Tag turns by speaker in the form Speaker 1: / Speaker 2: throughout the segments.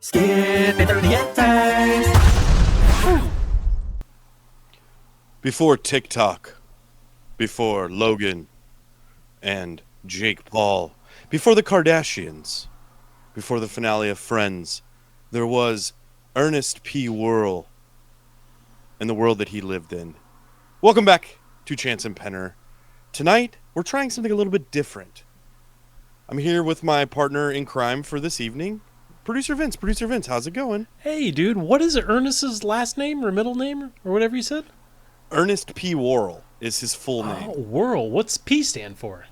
Speaker 1: Skipping through the enters.
Speaker 2: Before TikTok, before Logan and Jake Paul, before the Kardashians, before the finale of Friends, there was Ernest P. Worrell and the world that he lived in. Welcome back to Chance and Penner. Tonight, we're trying something a little bit different. I'm here with my partner in crime for this evening, Producer Vince. Producer Vince, how's it going?
Speaker 3: Hey, dude, what is Ernest's last name or middle name or whatever you said?
Speaker 2: Ernest P. Worrell is his full name.
Speaker 3: Oh, Worrell. What's P stand for?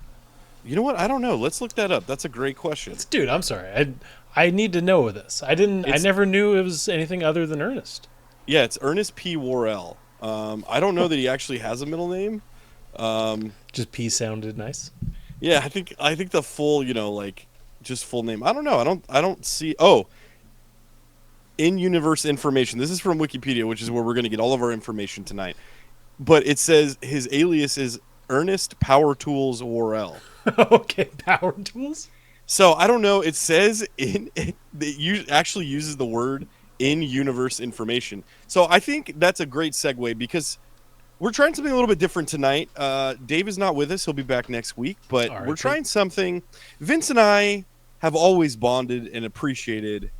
Speaker 2: You know what? I don't know. Let's look that up. That's a great question.
Speaker 3: Dude, I'm sorry. I need to know this. I never knew it was anything other than Ernest.
Speaker 2: Yeah, it's Ernest P. Worrell. I don't know that he actually has a middle name.
Speaker 3: Just P sounded nice.
Speaker 2: Yeah, I think the full, just full name. I don't know. I don't see. Oh, in-universe information. This is from Wikipedia, which is where we're going to get all of our information tonight. But it says his alias is Ernest Power Tools Worrell.
Speaker 3: Okay, Power Tools.
Speaker 2: So I don't know. It says it actually uses the word in-universe information. So I think that's a great segue because we're trying something a little bit different tonight. Dave is not with us. He'll be back next week. But we're trying something. Vince and I have always bonded and appreciated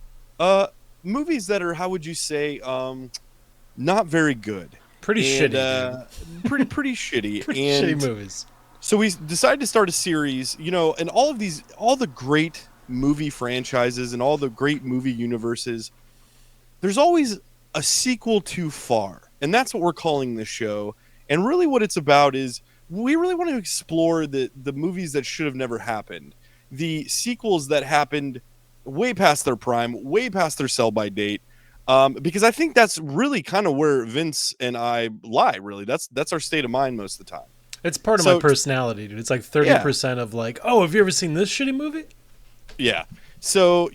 Speaker 2: movies that are, how would you say, not very good.
Speaker 3: Pretty shitty.
Speaker 2: Pretty shitty.
Speaker 3: Pretty shitty movies.
Speaker 2: So we decided to start a series, and all the great movie franchises and all the great movie universes, there's always a sequel too far. And that's what we're calling this show. And really what it's about is we really want to explore the movies that should have never happened. The sequels that happened way past their prime, way past their sell-by date. Because I think that's really kind of where Vince and I lie, really. That's our state of mind most of the time.
Speaker 3: It's part of my personality, dude. It's like 30% of like, oh, have you ever seen this shitty movie?
Speaker 2: Yeah. So,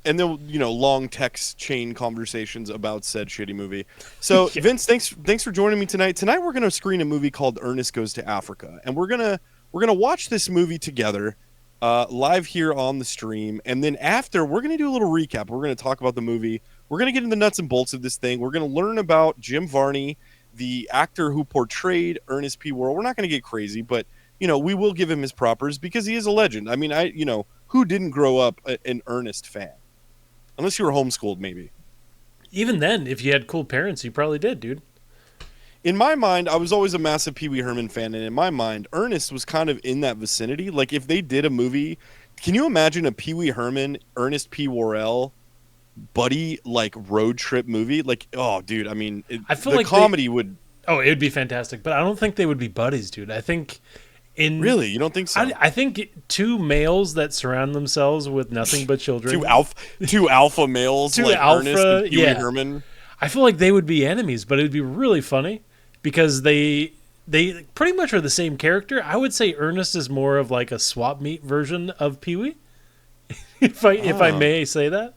Speaker 2: and then, long text chain conversations about said shitty movie. So, yeah. Vince, thanks for joining me tonight. Tonight we're going to screen a movie called Ernest Goes to Africa. And we're going to watch this movie together live here on the stream. And then after, we're going to do a little recap. We're going to talk about the movie. We're going to get into the nuts and bolts of this thing. We're going to learn about Jim Varney, the actor who portrayed Ernest P. Worrell. We're not going to get crazy, but, we will give him his propers because he is a legend. I mean, who didn't grow up an Ernest fan? Unless you were homeschooled, maybe.
Speaker 3: Even then, if you had cool parents, you probably did, dude.
Speaker 2: In my mind, I was always a massive Pee Wee Herman fan, and in my mind, Ernest was kind of in that vicinity. Like, if they did a movie, can you imagine a Pee Wee Herman, Ernest P. Worrell buddy like road trip movie? Like, oh dude, I mean,
Speaker 3: I feel like
Speaker 2: comedy would
Speaker 3: it would be fantastic, but I don't think they would be buddies, dude. I think
Speaker 2: really, you don't think so?
Speaker 3: I think two males that surround themselves with nothing but children,
Speaker 2: two alpha males, like Ernest and Pee Wee Herman.
Speaker 3: I feel like they would be enemies, but it would be really funny because they pretty much are the same character. I would say Ernest is more of like a swap meet version of Pee Wee, if I may say that.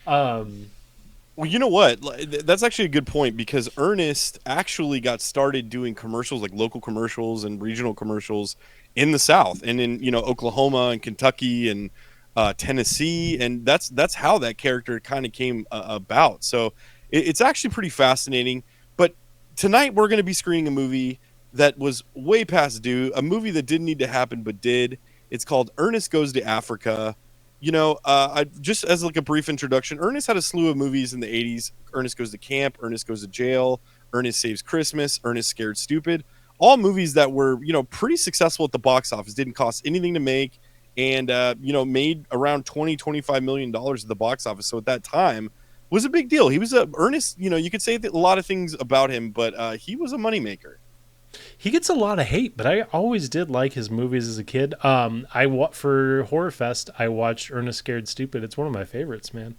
Speaker 2: Well, you know what? That's actually a good point because Ernest actually got started doing commercials, like local commercials and regional commercials in the South and in, Oklahoma and Kentucky and Tennessee. And that's how that character kind of came about. So it's actually pretty fascinating. But tonight we're going to be screening a movie that was way past due, a movie that didn't need to happen but did. It's called Ernest Goes to Africa. I just as like a brief introduction, Ernest had a slew of movies in the 80s. Ernest Goes to Camp, Ernest Goes to Jail, Ernest Saves Christmas, Ernest Scared Stupid. All movies that were, pretty successful at the box office, didn't cost anything to make and, made around $20-25 million at the box office. So at that time was a big deal. He was Ernest, you could say a lot of things about him, but he was a moneymaker.
Speaker 3: He gets a lot of hate, but I always did like his movies as a kid. For Horror Fest, I watched Ernest Scared Stupid. It's one of my favorites, man.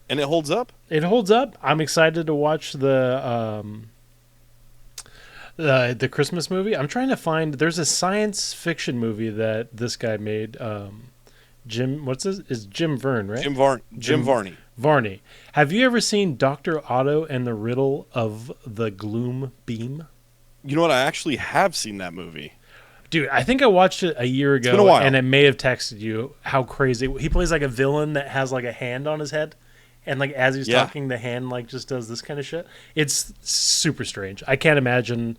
Speaker 2: And it holds up?
Speaker 3: It holds up. I'm excited to watch the Christmas movie. I'm trying to find... There's a science fiction movie that this guy made. Jim... What's this? It's Jim Verne, right?
Speaker 2: Jim Varney.
Speaker 3: Varney. Have you ever seen Dr. Otto and the Riddle of the Gloom Beam?
Speaker 2: You know what? I actually have seen that movie.
Speaker 3: Dude, I think I watched it a year ago,
Speaker 2: it's been a while.
Speaker 3: And I may have texted you how crazy. He plays like a villain that has like a hand on his head, and like as he's
Speaker 2: Yeah.
Speaker 3: talking, the hand like just does this kind of shit. It's super strange. I can't imagine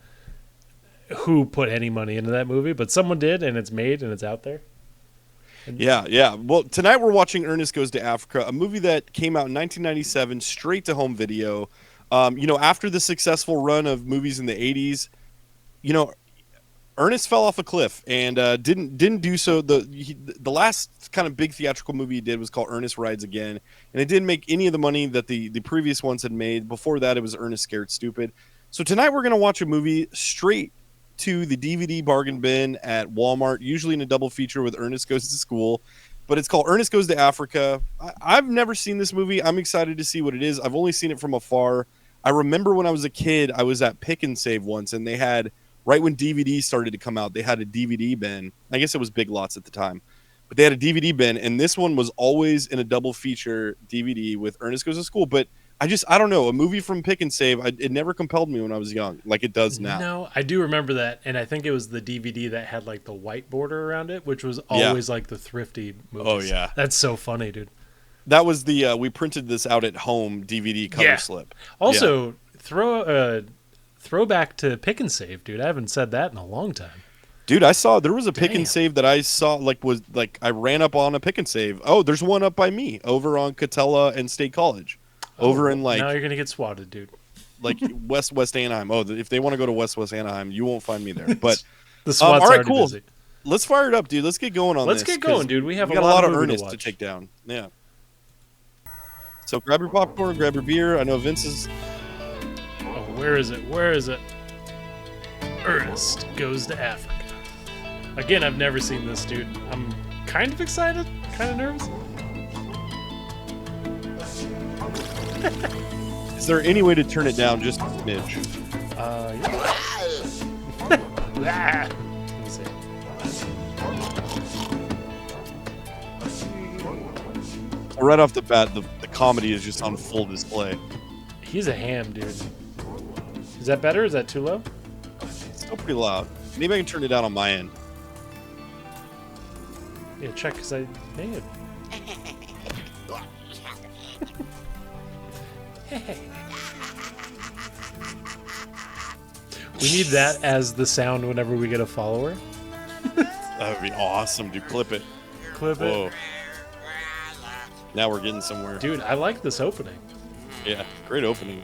Speaker 3: who put any money into that movie, but someone did, and it's made and it's out there.
Speaker 2: Yeah, yeah. Well, tonight we're watching Ernest Goes to Africa, a movie that came out in 1997, straight to home video. After the successful run of movies in the 80s, you know, Ernest fell off a cliff and didn't do so. The last kind of big theatrical movie he did was called Ernest Rides Again, and it didn't make any of the money that the previous ones had made. Before that, it was Ernest Scared Stupid. So tonight we're gonna watch a movie straight to the DVD bargain bin at Walmart, usually in a double feature with Ernest Goes to School. But it's called Ernest Goes to Africa. I've never seen this movie. I'm excited to see what it is. I've only seen it from afar. I remember when I was a kid, I was at Pick and Save once, and they had, right when DVDs started to come out, they had a DVD bin. I guess it was Big Lots at the time. But they had a DVD bin, and this one was always in a double feature DVD with Ernest Goes to School. But I don't know, a movie from Pick and Save, it never compelled me when I was young, like it does now.
Speaker 3: No, I do remember that, and I think it was the DVD that had like the white border around it, which was always like the thrifty movies.
Speaker 2: Oh, yeah.
Speaker 3: That's so funny, dude.
Speaker 2: That was the we printed this out at home DVD cover slip.
Speaker 3: Also, throwback to Pick and Save, dude. I haven't said that in a long time.
Speaker 2: Dude, there was a Pick and Save that I saw, I ran up on a Pick and Save. Oh, there's one up by me over on Catella and State College. Over in
Speaker 3: now you're gonna get swatted, dude.
Speaker 2: Like West Anaheim. Oh, if they want to go to West Anaheim, you won't find me there. But
Speaker 3: the SWAT's
Speaker 2: all right,
Speaker 3: already
Speaker 2: cool.
Speaker 3: busy.
Speaker 2: Let's fire it up, dude. Let's get going on
Speaker 3: Let's
Speaker 2: this.
Speaker 3: get going, dude. We have
Speaker 2: got
Speaker 3: a lot of
Speaker 2: Ernest
Speaker 3: to
Speaker 2: to take down. Yeah. So grab your popcorn, grab your beer. I know Vince is.
Speaker 3: Oh, where is it? Where is it? Ernest Goes to Africa. Again, I've never seen this, dude. I'm kind of excited, kind of nervous.
Speaker 2: Is there any way to turn it down just a smidge?
Speaker 3: Yeah. Let me see.
Speaker 2: Right off the bat, the comedy is just on full display.
Speaker 3: He's a ham, dude. Is that better? Is that too low?
Speaker 2: It's still pretty loud. Maybe I can turn it down on my end.
Speaker 3: Yeah, check, because I may have... We need that as the sound whenever we get a follower.
Speaker 2: That would be awesome, dude. Clip it.
Speaker 3: Clip
Speaker 2: Whoa.
Speaker 3: it.
Speaker 2: Now we're getting somewhere.
Speaker 3: Dude, I like this opening.
Speaker 2: Yeah, great opening.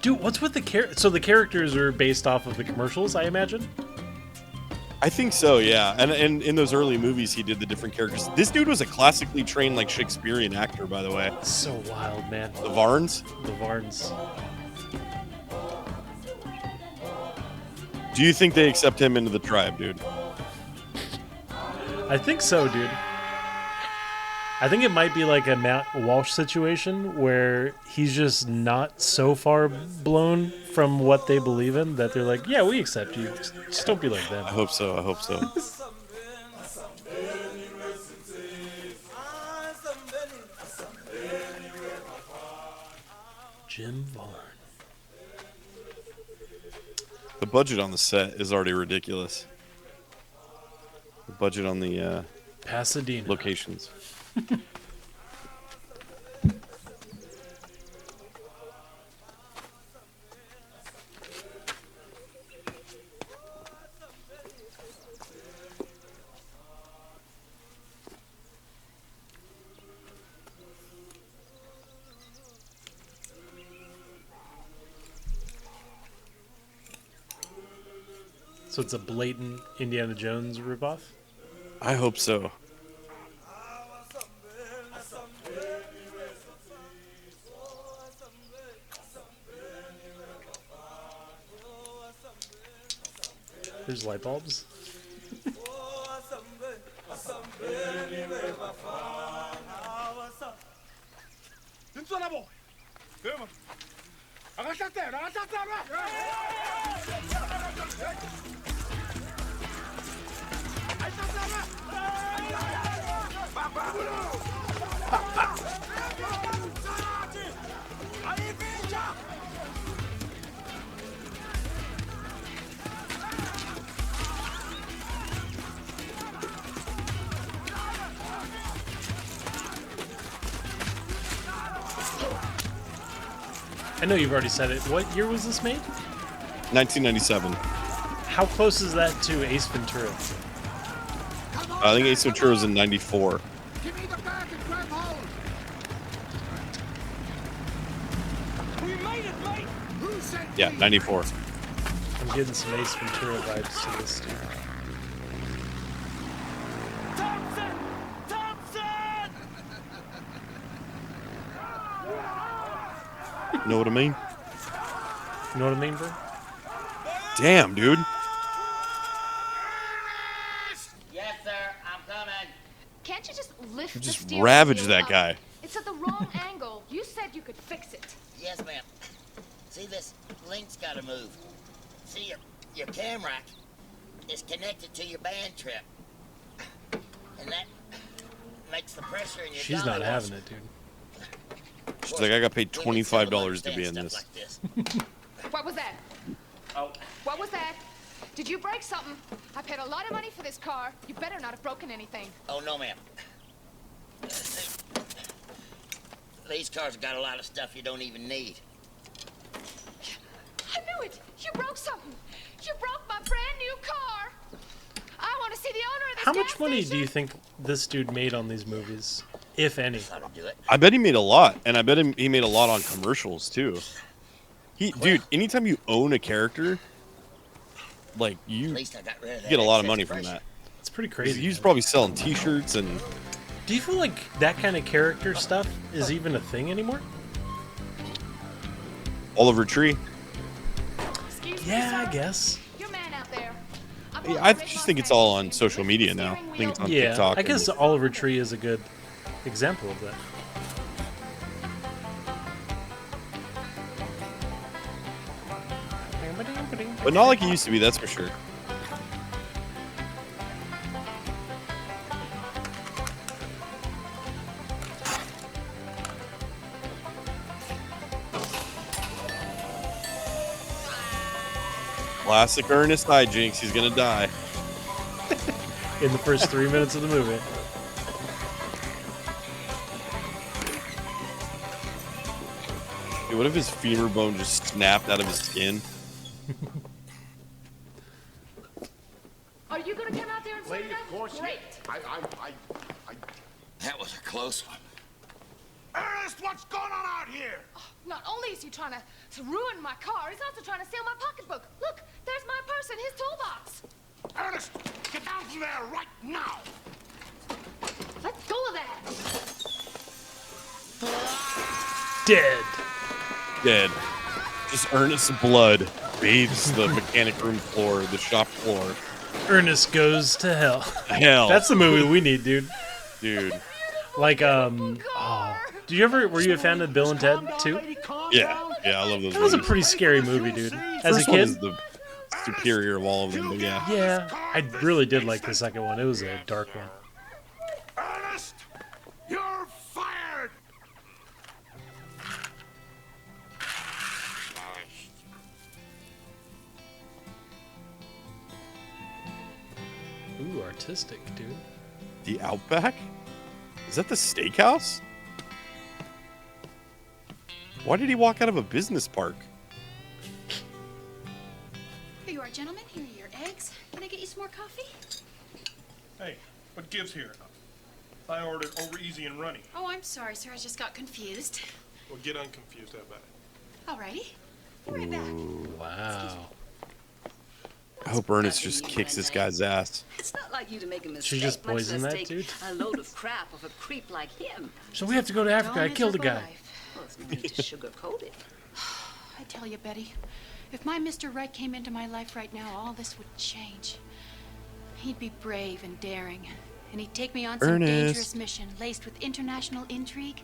Speaker 3: Dude, what's with the So the characters are based off of the commercials, I imagine?
Speaker 2: I think so, yeah. And in those early movies, he did the different characters. This dude was a classically trained, like, Shakespearean actor, by the way.
Speaker 3: So wild, man.
Speaker 2: The Varns.
Speaker 3: The Varns.
Speaker 2: Do you think they accept him into the tribe, dude?
Speaker 3: I think so, dude. I think it might be like a Matt Walsh situation where he's just not so far blown from what they believe in that they're like, yeah, we accept you. Just don't be like them.
Speaker 2: I hope so. I hope so.
Speaker 3: Jim Varn.
Speaker 2: The budget on the set is already ridiculous. The budget on the
Speaker 3: Pasadena.
Speaker 2: locations.
Speaker 3: So it's a blatant Indiana Jones ripoff?
Speaker 2: I hope so.
Speaker 3: There's light bulbs. I know you've already said it. What year was this made?
Speaker 2: 1997.
Speaker 3: How close is that to Ace Ventura?
Speaker 2: I think Ace Ventura was in 94.
Speaker 4: Give me the bag and grab hold. We made it, mate. Who said
Speaker 2: Yeah, 94.
Speaker 3: I'm getting some Ace Ventura vibes to this, dude.
Speaker 4: Thompson! Thompson!
Speaker 2: You know what I mean?
Speaker 3: You know what I mean, bro?
Speaker 2: Damn, dude.
Speaker 5: Yes, sir. I'm coming.
Speaker 6: Can't you just lift
Speaker 2: You
Speaker 6: the
Speaker 2: just
Speaker 6: steering
Speaker 2: ravaged
Speaker 6: wheel
Speaker 2: that
Speaker 6: up?
Speaker 2: guy.
Speaker 6: It's at the wrong angle. You said you could fix it.
Speaker 5: Yes, ma'am. See, this link's got to move. See, your cam rack is connected to your band trip. And that makes the pressure in your
Speaker 3: She's not
Speaker 5: dolly
Speaker 3: having
Speaker 5: washer.
Speaker 3: it, dude.
Speaker 2: She's like, I got paid
Speaker 5: Women seldom
Speaker 2: $25 to be in
Speaker 5: understand
Speaker 2: this.
Speaker 5: stuff like this.
Speaker 6: What was that?
Speaker 5: Oh,
Speaker 6: What was that? Did you break something? I paid a lot of money for this car. You better not have broken anything.
Speaker 5: oh no, ma'am. These cars have got a lot of stuff you don't even need.
Speaker 6: I knew it. You broke something. You broke my brand new car. I want to see the owner of this
Speaker 3: How
Speaker 6: gas
Speaker 3: much money do
Speaker 6: station.
Speaker 3: you think this dude made on these movies, if any?
Speaker 5: That'll do it.
Speaker 2: I bet he made a lot, and I bet he made a lot on commercials too. Dude, anytime you own a character, like
Speaker 5: At
Speaker 2: you
Speaker 5: least I got rid of that
Speaker 2: get a lot of
Speaker 5: excess
Speaker 2: money from
Speaker 5: pressure.
Speaker 2: that.
Speaker 3: It's pretty crazy.
Speaker 2: He's
Speaker 3: man.
Speaker 2: probably selling T-shirts and
Speaker 3: Do you feel like that kind of character stuff is even a thing anymore?
Speaker 2: Oliver Tree.
Speaker 6: Excuse me,
Speaker 3: Yeah, I
Speaker 6: sir.
Speaker 3: guess.
Speaker 6: Your man out there.
Speaker 2: Yeah, I just think it's all on social media now. I think it's on
Speaker 3: Yeah,
Speaker 2: TikTok.
Speaker 3: I guess Oliver Tree is a good example of that.
Speaker 2: But not like it used to be, that's for sure. Classic Ernest hijinks. He's gonna die.
Speaker 3: In the first 3 minutes of the movie.
Speaker 2: Dude, what if his femur bone just snapped out of his skin?
Speaker 6: Are you going to come out there and save them? Great.
Speaker 5: That was a close one.
Speaker 4: Ernest, what's going on out here?
Speaker 6: Not only is he trying to ruin my car, he's also trying to steal my pocketbook. Look, there's my purse and his toolbox.
Speaker 4: Ernest, get down from there right now.
Speaker 6: Let go of that.
Speaker 3: Dead.
Speaker 2: Dead. Just Ernest's blood bathes the mechanic room floor, the shop floor.
Speaker 3: Ernest Goes to Hell.
Speaker 2: Hell.
Speaker 3: That's the movie we need, dude.
Speaker 2: Dude.
Speaker 3: Like, did you ever, were you a fan of Bill and Ted too?
Speaker 2: Yeah. Yeah, I love those
Speaker 3: That was a
Speaker 2: movies.
Speaker 3: pretty scary movie, dude. As a
Speaker 2: First one
Speaker 3: kid,
Speaker 2: is the superior of all of them, but yeah.
Speaker 3: yeah, I really did like the second one. It was a dark one.
Speaker 4: Ernest, you're fired.
Speaker 3: Ooh, artistic, dude.
Speaker 2: The Outback? Is that the steakhouse? Why did he walk out of a business park?
Speaker 7: Here you are, gentlemen. Here are your eggs. Can I get you some more coffee?
Speaker 8: Hey, what gives here? I ordered over easy and runny.
Speaker 7: Oh, I'm sorry, sir. I just got confused.
Speaker 8: Well, get unconfused. How about it?
Speaker 7: Alrighty. Be right back.
Speaker 3: Wow.
Speaker 2: I hope Ernest just kicks this guy's ass.
Speaker 9: It's not like you to make a mistake.
Speaker 3: She just
Speaker 9: much
Speaker 3: poisoned
Speaker 9: less
Speaker 3: that
Speaker 9: take
Speaker 3: dude?
Speaker 9: A load of crap of a creep like him.
Speaker 3: So we have to go to Africa. I
Speaker 7: No
Speaker 3: killed a
Speaker 7: miserable
Speaker 3: guy.
Speaker 7: life.
Speaker 9: Well, it's no need to sugarcoat it.
Speaker 7: I tell you, Betty, if my Mr. Right came into my life right now, all this would change. He'd be brave and daring, and he'd take me on some
Speaker 2: Ernest.
Speaker 7: dangerous mission laced with international intrigue,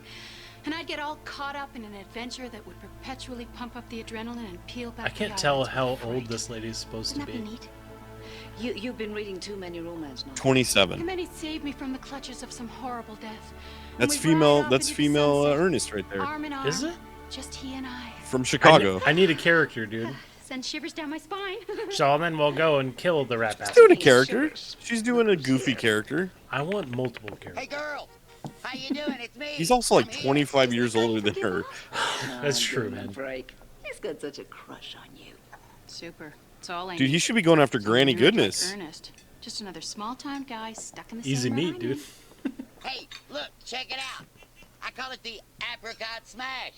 Speaker 7: and I'd get all caught up in an adventure that would perpetually pump up the adrenaline and peel back
Speaker 3: I can't
Speaker 7: the
Speaker 3: tell
Speaker 7: eyelids
Speaker 3: how
Speaker 7: with
Speaker 3: old
Speaker 7: fright.
Speaker 3: this lady's supposed to
Speaker 7: Wouldn't that
Speaker 3: be.
Speaker 7: be neat?
Speaker 9: You've been reading too many romance novels.
Speaker 2: 27.
Speaker 7: And then he'd save me from the clutches of some horrible death. And
Speaker 2: That's
Speaker 7: we'd ride
Speaker 2: female.
Speaker 7: off
Speaker 2: That's
Speaker 7: into the
Speaker 2: female
Speaker 7: sunset,
Speaker 2: Ernest right there.
Speaker 7: arm in arm,
Speaker 3: Is it?
Speaker 7: just he and I.
Speaker 2: From Chicago.
Speaker 3: I need a character, dude.
Speaker 7: Sends shivers down my spine.
Speaker 3: So then we'll go and kill the rat
Speaker 2: She's
Speaker 3: bastard.
Speaker 2: doing a character. She's doing a goofy character.
Speaker 3: I want multiple
Speaker 5: Hey,
Speaker 3: characters.
Speaker 5: girl, How you doing? It's me.
Speaker 2: He's also like
Speaker 5: I'm here.
Speaker 2: 25 years older than her.
Speaker 3: That's
Speaker 9: I'm
Speaker 3: true,
Speaker 9: giving him a
Speaker 3: man.
Speaker 9: break. He's got such a crush on you.
Speaker 7: Super. It's all I
Speaker 2: Dude,
Speaker 7: need.
Speaker 2: he should be going after Granny
Speaker 7: Somebody like
Speaker 2: Goodness.
Speaker 7: Ernest. Just another small-time guy stuck in the
Speaker 3: Easy
Speaker 7: same
Speaker 3: meat,
Speaker 7: rut I'm
Speaker 3: dude.
Speaker 7: in.
Speaker 5: Hey, look, check it out. I call it the apricot smash.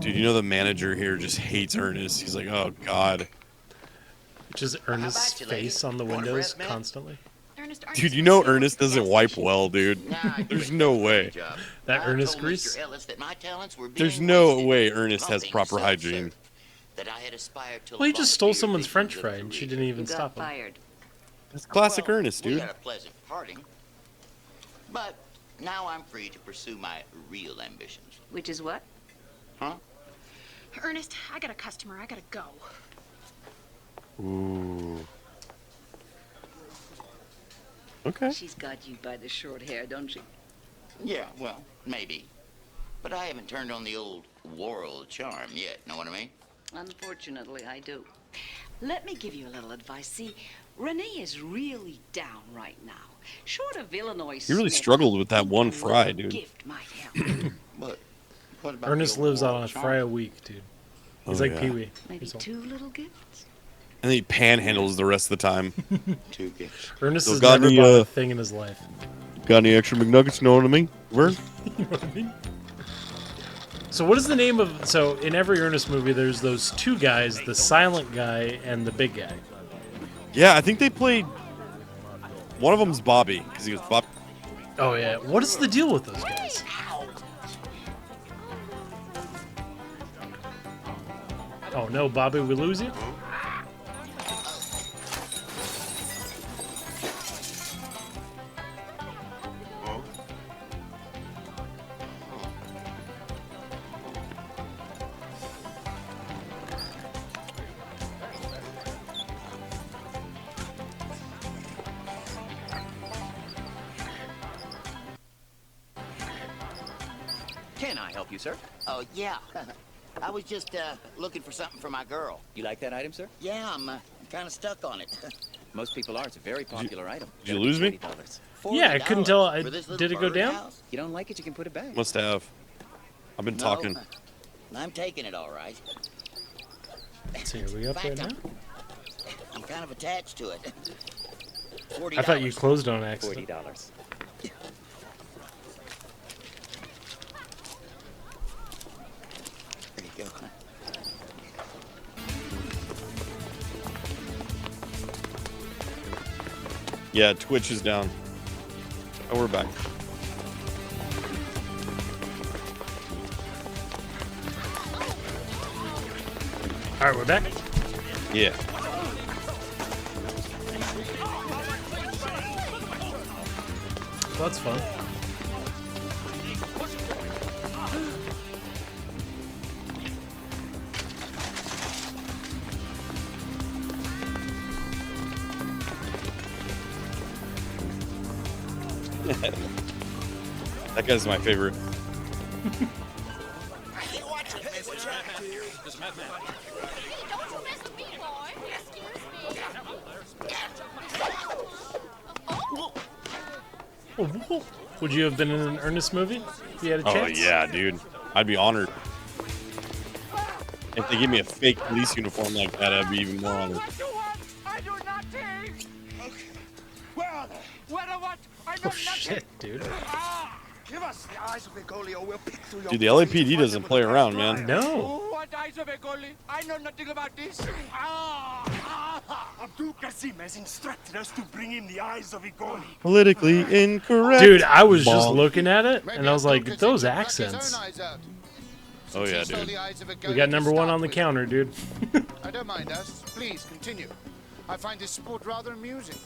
Speaker 2: Dude, you know the manager here just hates Ernest. He's like, oh god.
Speaker 3: Just Ernest's
Speaker 5: about you, lady?
Speaker 3: face on the
Speaker 5: Want a
Speaker 3: windows
Speaker 5: breath, man?
Speaker 3: constantly.
Speaker 7: Ernest, aren't
Speaker 2: Dude, you
Speaker 7: supposed
Speaker 2: know
Speaker 7: to go
Speaker 2: Ernest
Speaker 7: to the
Speaker 2: doesn't
Speaker 7: gas
Speaker 2: wipe
Speaker 7: station?
Speaker 2: well, dude.
Speaker 5: Nah, I
Speaker 2: There's
Speaker 5: quit
Speaker 2: no
Speaker 5: that
Speaker 2: way.
Speaker 5: job.
Speaker 3: That
Speaker 5: I
Speaker 3: Ernest
Speaker 5: told
Speaker 3: grease?
Speaker 5: Mr. Ellis that my talents were
Speaker 2: There's
Speaker 5: being
Speaker 2: no
Speaker 5: wasted
Speaker 2: way Ernest has
Speaker 5: pumping
Speaker 2: proper
Speaker 5: self-serve,
Speaker 2: hygiene.
Speaker 5: that I had aspired to
Speaker 3: Well, he
Speaker 5: a
Speaker 3: just
Speaker 5: lot
Speaker 3: stole
Speaker 5: bigger
Speaker 3: someone's
Speaker 5: visions
Speaker 3: French
Speaker 5: of
Speaker 3: fry and she
Speaker 5: career.
Speaker 3: didn't even
Speaker 9: You got
Speaker 3: stop him.
Speaker 9: fired.
Speaker 2: That's classic
Speaker 5: Well,
Speaker 2: Ernest,
Speaker 5: we
Speaker 2: dude.
Speaker 5: had a pleasant parting. But now I'm free to pursue my real ambitions.
Speaker 9: Which is what?
Speaker 5: Huh?
Speaker 7: Ernest, I got a customer. I gotta go.
Speaker 2: Ooh. Okay.
Speaker 9: She's got you by the short hair, don't she?
Speaker 5: Yeah, well, maybe. But I haven't turned on the old world charm yet, know what I mean?
Speaker 9: Unfortunately, I do. Let me give you a little advice. See, Renee is really down right now. Short of Illinois
Speaker 2: He really
Speaker 9: Smith,
Speaker 2: struggled with that one
Speaker 9: a
Speaker 2: fry,
Speaker 9: little
Speaker 2: dude.
Speaker 9: Gift might help.
Speaker 5: But what about
Speaker 3: Ernest
Speaker 5: the old
Speaker 3: lives on
Speaker 5: world
Speaker 3: a
Speaker 5: charm?
Speaker 3: fry a week, dude. He's
Speaker 2: Oh,
Speaker 3: like
Speaker 2: yeah.
Speaker 3: Pee-wee.
Speaker 9: Maybe
Speaker 3: He's all-
Speaker 9: 2 little gifts.
Speaker 2: And then he panhandles the rest of the time.
Speaker 5: 2 gifts.
Speaker 3: Ernest
Speaker 2: So
Speaker 3: has
Speaker 2: got
Speaker 3: never
Speaker 2: any,
Speaker 3: bought a thing in his life.
Speaker 2: Got any extra McNuggets? Know what I mean? Where?
Speaker 3: You know what I mean? So what is the name of... So in every Ernest movie, there's those two guys, the silent guy and the big guy.
Speaker 2: Yeah, I think they played. One of them's Bobby because he was Bob.
Speaker 3: Oh, yeah. What is the deal with those guys? Oh, no, Bobby, we lose you?
Speaker 1: Can I help you, sir?
Speaker 5: Oh, yeah. I was just looking for something for my girl.
Speaker 1: You like that item, sir?
Speaker 5: Yeah, I'm kind of stuck on it.
Speaker 1: Most people are. It's a very popular item.
Speaker 2: did you lose me?
Speaker 1: $40.
Speaker 3: Yeah, I couldn't tell.
Speaker 5: For this little
Speaker 3: Did it go down?
Speaker 5: birdhouse?
Speaker 1: You don't like it, you can put it back.
Speaker 2: Must have. I've been talking.
Speaker 5: No, I'm taking it all right.
Speaker 3: So here we up right now?
Speaker 5: I'm kind of attached to it. $40.
Speaker 3: I thought you closed on accident.
Speaker 1: $40.
Speaker 5: There you go.
Speaker 2: Yeah, Twitch is down. Oh, we're back.
Speaker 3: All right, we're back.
Speaker 2: Yeah.
Speaker 3: Well, that's fun.
Speaker 2: That guy's my favorite.
Speaker 6: Don't you mess with me, boy. Excuse me.
Speaker 3: Would you have been in an Ernest movie if you had a
Speaker 2: Oh
Speaker 3: chance?
Speaker 2: yeah, dude. I'd be honored. If they give me a fake police uniform like that, I'd be even more honored.
Speaker 4: What you want? I do nothing. Okay. Where are they? Where are what? I know
Speaker 3: Oh
Speaker 4: nothing.
Speaker 3: shit, dude.
Speaker 4: Ah, give us the eyes of a goalie or we'll pick through your
Speaker 2: Dude, the
Speaker 4: bodies
Speaker 2: LAPD
Speaker 4: and
Speaker 2: doesn't
Speaker 4: find
Speaker 2: play
Speaker 4: them with
Speaker 2: around,
Speaker 4: a
Speaker 2: man.
Speaker 4: fire.
Speaker 3: No.
Speaker 4: What eyes of a goalie? I know nothing about this. Abdul Kasim has instructed us to bring him the eyes of a goalie.
Speaker 2: Politically incorrect.
Speaker 3: Dude, I was just
Speaker 2: Bonk.
Speaker 3: looking at it and I was like, those accents.
Speaker 2: Oh yeah, dude.
Speaker 3: We got number one on the counter, dude.
Speaker 10: I don't mind us. Please continue. I find this sport rather amusing.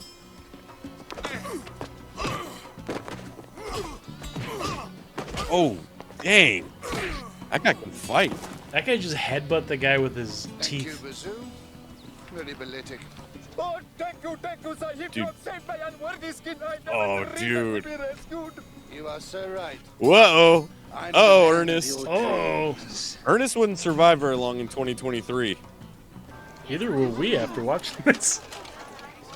Speaker 2: Oh, dang. That guy can fight.
Speaker 3: That guy just headbutt the guy with his
Speaker 10: Thank you,
Speaker 3: teeth.
Speaker 10: Bazoo. Very ballistic.
Speaker 4: Oh, thank you, Sahib.
Speaker 2: Dude.
Speaker 4: You saved my unworthy skin. I never
Speaker 2: Oh,
Speaker 4: dreamed
Speaker 2: dude.
Speaker 4: to be rescued.
Speaker 10: You are so right.
Speaker 2: Whoa.
Speaker 10: I'm
Speaker 2: Oh,
Speaker 10: the man of
Speaker 2: Ernest.
Speaker 10: your
Speaker 3: Oh,
Speaker 10: dreams.
Speaker 2: Ernest wouldn't survive very long in 2023.
Speaker 3: either will we after watching this.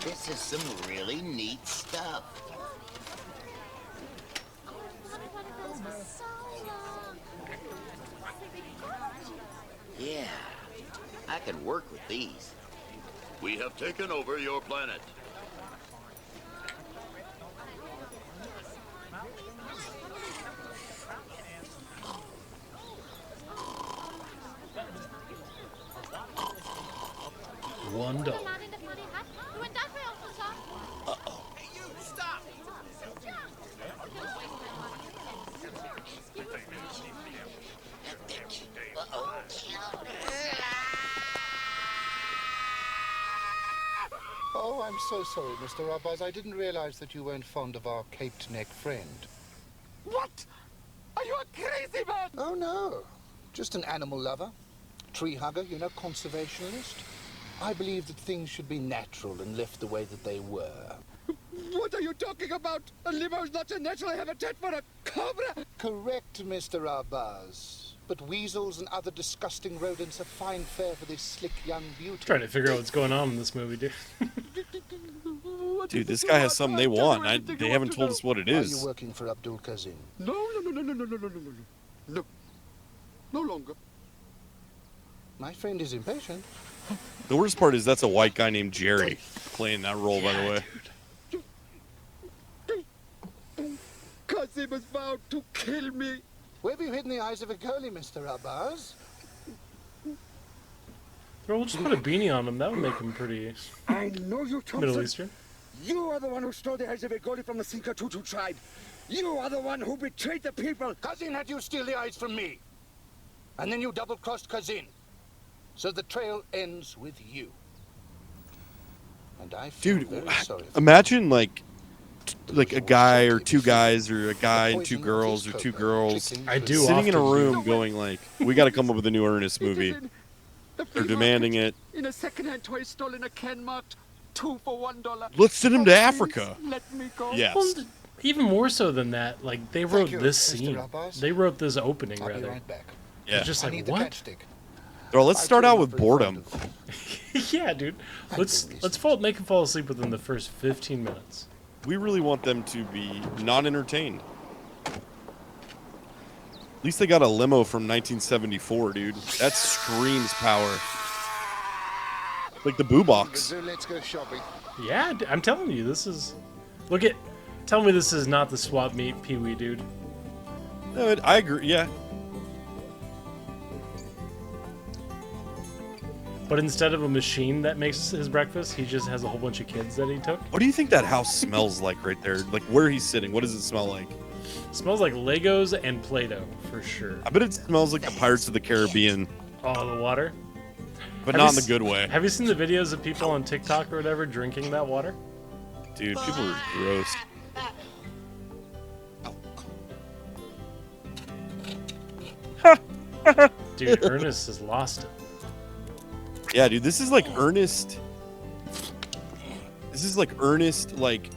Speaker 5: This is some really neat stuff. Yeah, I can work with these.
Speaker 11: We have taken over your planet.
Speaker 3: $1.
Speaker 10: Oh, I'm so sorry, Mr. Abbas. I didn't realize that you weren't fond of our caped neck friend.
Speaker 4: What? Are you a crazy man?
Speaker 10: Oh, no. Just an animal lover. Tree hugger, you know, conservationist. I believe that things should be natural and left the way that they were.
Speaker 4: What are you talking about? A limo is not a natural habitat for a cobra.
Speaker 10: Correct, Mr. Abbas. But weasels and other disgusting rodents are fine fare for this slick young beauty.
Speaker 3: Trying to figure out what's going on in this movie, dude.
Speaker 2: Dude, this guy has something they want. They haven't told us what it
Speaker 10: Are
Speaker 2: is.
Speaker 10: you working for Abdul Kazim?
Speaker 4: No. No. No longer.
Speaker 10: My friend is impatient.
Speaker 2: The worst part is that's a white guy named Jerry playing that role, by the way.
Speaker 4: Kazim is vowed to kill me.
Speaker 10: Where have you hidden the eyes of a goalie, Mr. Abbas?
Speaker 3: Bro, we'll just put a beanie on him. That would make him pretty
Speaker 4: I know you, Thompson.
Speaker 3: Middle Eastern.
Speaker 4: You are the one who stole the eyes of a goalie from the Sinka Tutu tribe. You are the one who betrayed the people.
Speaker 10: Kazin had you steal the eyes from me. And then you double-crossed Kazin. So the trail ends with you. And I feel
Speaker 2: Dude,
Speaker 10: very sorry for
Speaker 2: imagine like a guy or two guys or a guy and two girls or two girls
Speaker 3: I do
Speaker 2: sitting in a
Speaker 3: often.
Speaker 2: room going like, we got to come up with a new Ernest movie. They're demanding it.
Speaker 4: In a second-hand toy store in a can marked 2 for $1.
Speaker 2: Let's send him to
Speaker 4: Please
Speaker 2: Africa.
Speaker 4: Let me go.
Speaker 2: Yes.
Speaker 3: Well, even more so than that, like they wrote
Speaker 10: you,
Speaker 3: this
Speaker 10: Mr.
Speaker 3: scene.
Speaker 10: Abbas.
Speaker 3: They wrote this opening
Speaker 10: I'll be
Speaker 3: rather.
Speaker 10: right back.
Speaker 2: Yeah.
Speaker 3: It's just
Speaker 10: I
Speaker 3: like
Speaker 10: need the
Speaker 3: what?
Speaker 10: catchstick.
Speaker 2: Bro, let's
Speaker 10: I
Speaker 2: start
Speaker 10: too
Speaker 2: out
Speaker 10: am
Speaker 2: with
Speaker 10: very
Speaker 2: boredom.
Speaker 10: fond
Speaker 3: Yeah, dude. Let's make him fall asleep within the first 15 minutes.
Speaker 2: We really want them to be not entertained. At least they got a limo from 1974, dude. That screams power. Like the boo box.
Speaker 10: So let's go shopping.
Speaker 3: Yeah, I'm telling you, this is. Look at. Tell me this is not the swap meet Pee-wee, dude.
Speaker 2: No, I agree. Yeah.
Speaker 3: But instead of a machine that makes his breakfast, he just has a whole bunch of kids that he took.
Speaker 2: What do you think that house smells like right there? Like where he's sitting? What does it smell like?
Speaker 3: It smells like Legos and Play-Doh, for sure.
Speaker 2: I bet it smells like the Pirates of the Caribbean,
Speaker 3: Oh, the water?
Speaker 2: but
Speaker 3: Have
Speaker 2: not in
Speaker 3: you
Speaker 2: the good way.
Speaker 3: Have you seen the videos of people on TikTok or whatever drinking that water?
Speaker 2: Dude, people are gross.
Speaker 3: Dude, Ernest has lost it.
Speaker 2: Yeah, dude, this is like Ernest. This is like Ernest, like